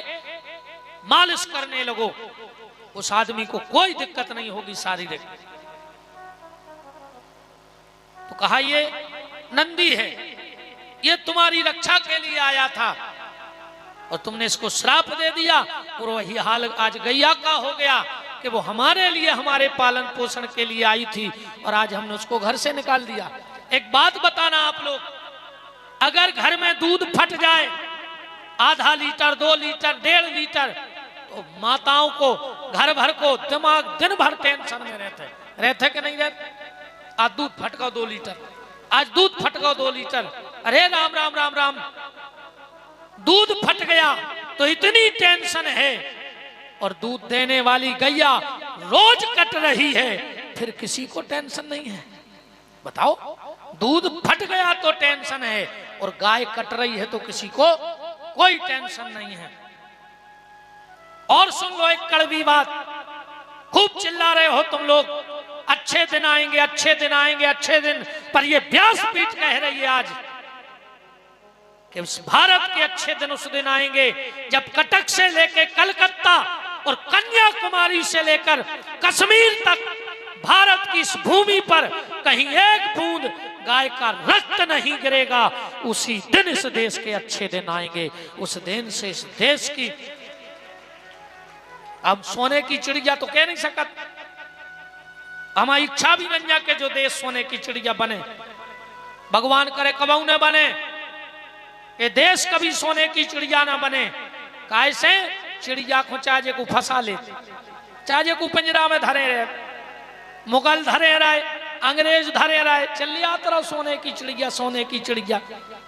मालिश करने लगो, उस आदमी को कोई दिक्कत नहीं होगी शारीरिक। तो कहा ये नंदी है, ये तुम्हारी रक्षा के लिए आया था और तुमने इसको श्राप दे दिया। और वही हाल आज गैया का हो गया कि वो हमारे लिए, हमारे पालन पोषण के लिए आई थी और आज हमने उसको घर से निकाल दिया। एक बात बताना आप लोग, अगर घर में दूध फट जाए आधा लीटर, 2 लीटर, 1.5 लीटर, तो माताओं को, घर भर को दिमाग दिन भर टेंशन में रहते कि नहीं रहते? आज दूध फट गया 2 लीटर, आज दूध फट गया 2 लीटर, अरे राम राम राम राम, दूध फट गया तो इतनी टेंशन है। और दूध देने वाली गैया रोज कट रही है, फिर किसी को टेंशन नहीं है? बताओ, दूध फट गया तो टेंशन है और गाय कट रही है तो किसी को कोई टेंशन नहीं है। और सुन लो एक कड़वी बात, खूब चिल्ला रहे हो तुम लोग, अच्छे दिन आएंगे, अच्छे दिन आएंगे, अच्छे दिन, पर ये व्यासपीठ कह रही है आज कि भारत के अच्छे दिन उस दिन आएंगे जब कटक से लेके कलकत्ता और कन्याकुमारी से लेकर कश्मीर तक भारत की इस भूमि पर कहीं एक बूंद गाय का रक्त नहीं गिरेगा, उसी दिन इस देश के अच्छे दिन आएंगे। उस दिन से इस देश की, अब सोने की चिड़िया तो कह नहीं सकत, हमारी इच्छा भी बन जा के जो देश सोने की चिड़िया बने, भगवान करे कबू न बने, ये देश कभी सोने की चिड़िया ना बने। कैसे? चिड़िया को चाहे को फंसा ले, चाहे को पिंजरा में धरे रहे, मुगल धरे रहे, अंग्रेज धरे रहे, चलिया तरह सोने की चिड़िया, सोने की चिड़िया,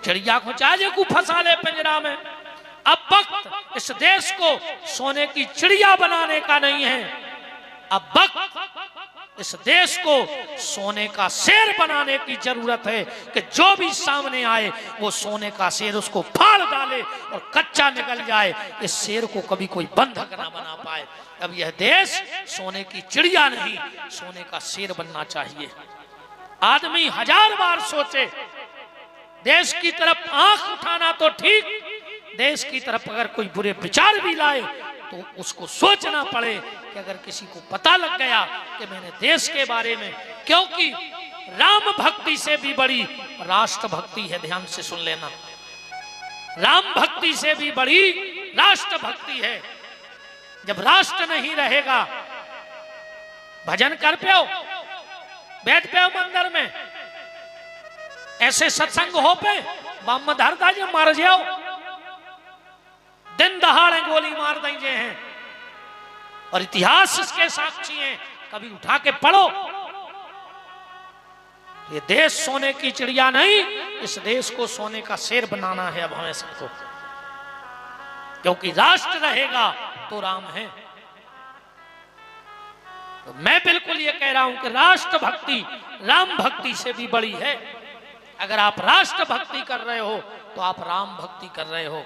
चिड़िया को चाहे को फंसा ले पिंजरा में। अब वक्त इस देश को सोने की चिड़िया बनाने का नहीं है, अब वक्त इस देश को सोने का शेर बनाने की जरूरत है कि जो भी सामने आए वो सोने का शेर उसको फाड़ डाले और कच्चा निकल जाए, इस शेर को कभी कोई बंधक ना बना पाए। अब यह देश सोने की चिड़िया नहीं, सोने का शेर बनना चाहिए। आदमी 1000 बार सोचे, देश की तरफ आंख उठाना तो ठीक, देश की तरफ अगर कोई बुरे विचार भी लाए तो उसको सोचना पड़े कि अगर किसी को पता लग गया कि मैंने देश के बारे में, क्योंकि राम भक्ति से भी बड़ी राष्ट्र भक्ति है, ध्यान से सुन लेना, राम भक्ति से भी बड़ी राष्ट्र भक्ति है। जब राष्ट्र नहीं रहेगा, भजन कर पे, बैठ पे मंदिर में, ऐसे सत्संग हो पे, बम धरता जी मार जाओ, दिन दहाड़े गोली मार देंगे हैं, और इतिहास इसके साक्षी हैं, कभी उठा के पढ़ो। ये देश सोने की चिड़िया नहीं, इस देश को सोने का शेर बनाना है अब हमें सबको, क्योंकि राष्ट्र रहेगा तो राम है। तो मैं बिल्कुल ये कह रहा हूं कि राष्ट्र भक्ति राम भक्ति से भी बड़ी है। अगर आप राष्ट्र भक्ति कर रहे हो तो आप राम भक्ति कर रहे हो।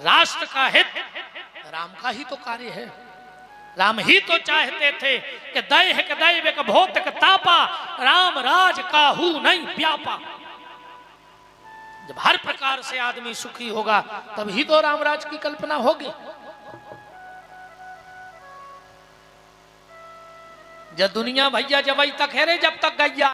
राष्ट्र का हित राम का ही तो कार्य है। राम ही तो चाहते थे कि दैहिक दैविक भौतिक तापा, राम राज काहू नहीं व्यापा। जब हर प्रकार से आदमी सुखी होगा तभी तो रामराज की कल्पना होगी। जब दुनिया भैया जब तक है रे, जब तक गैया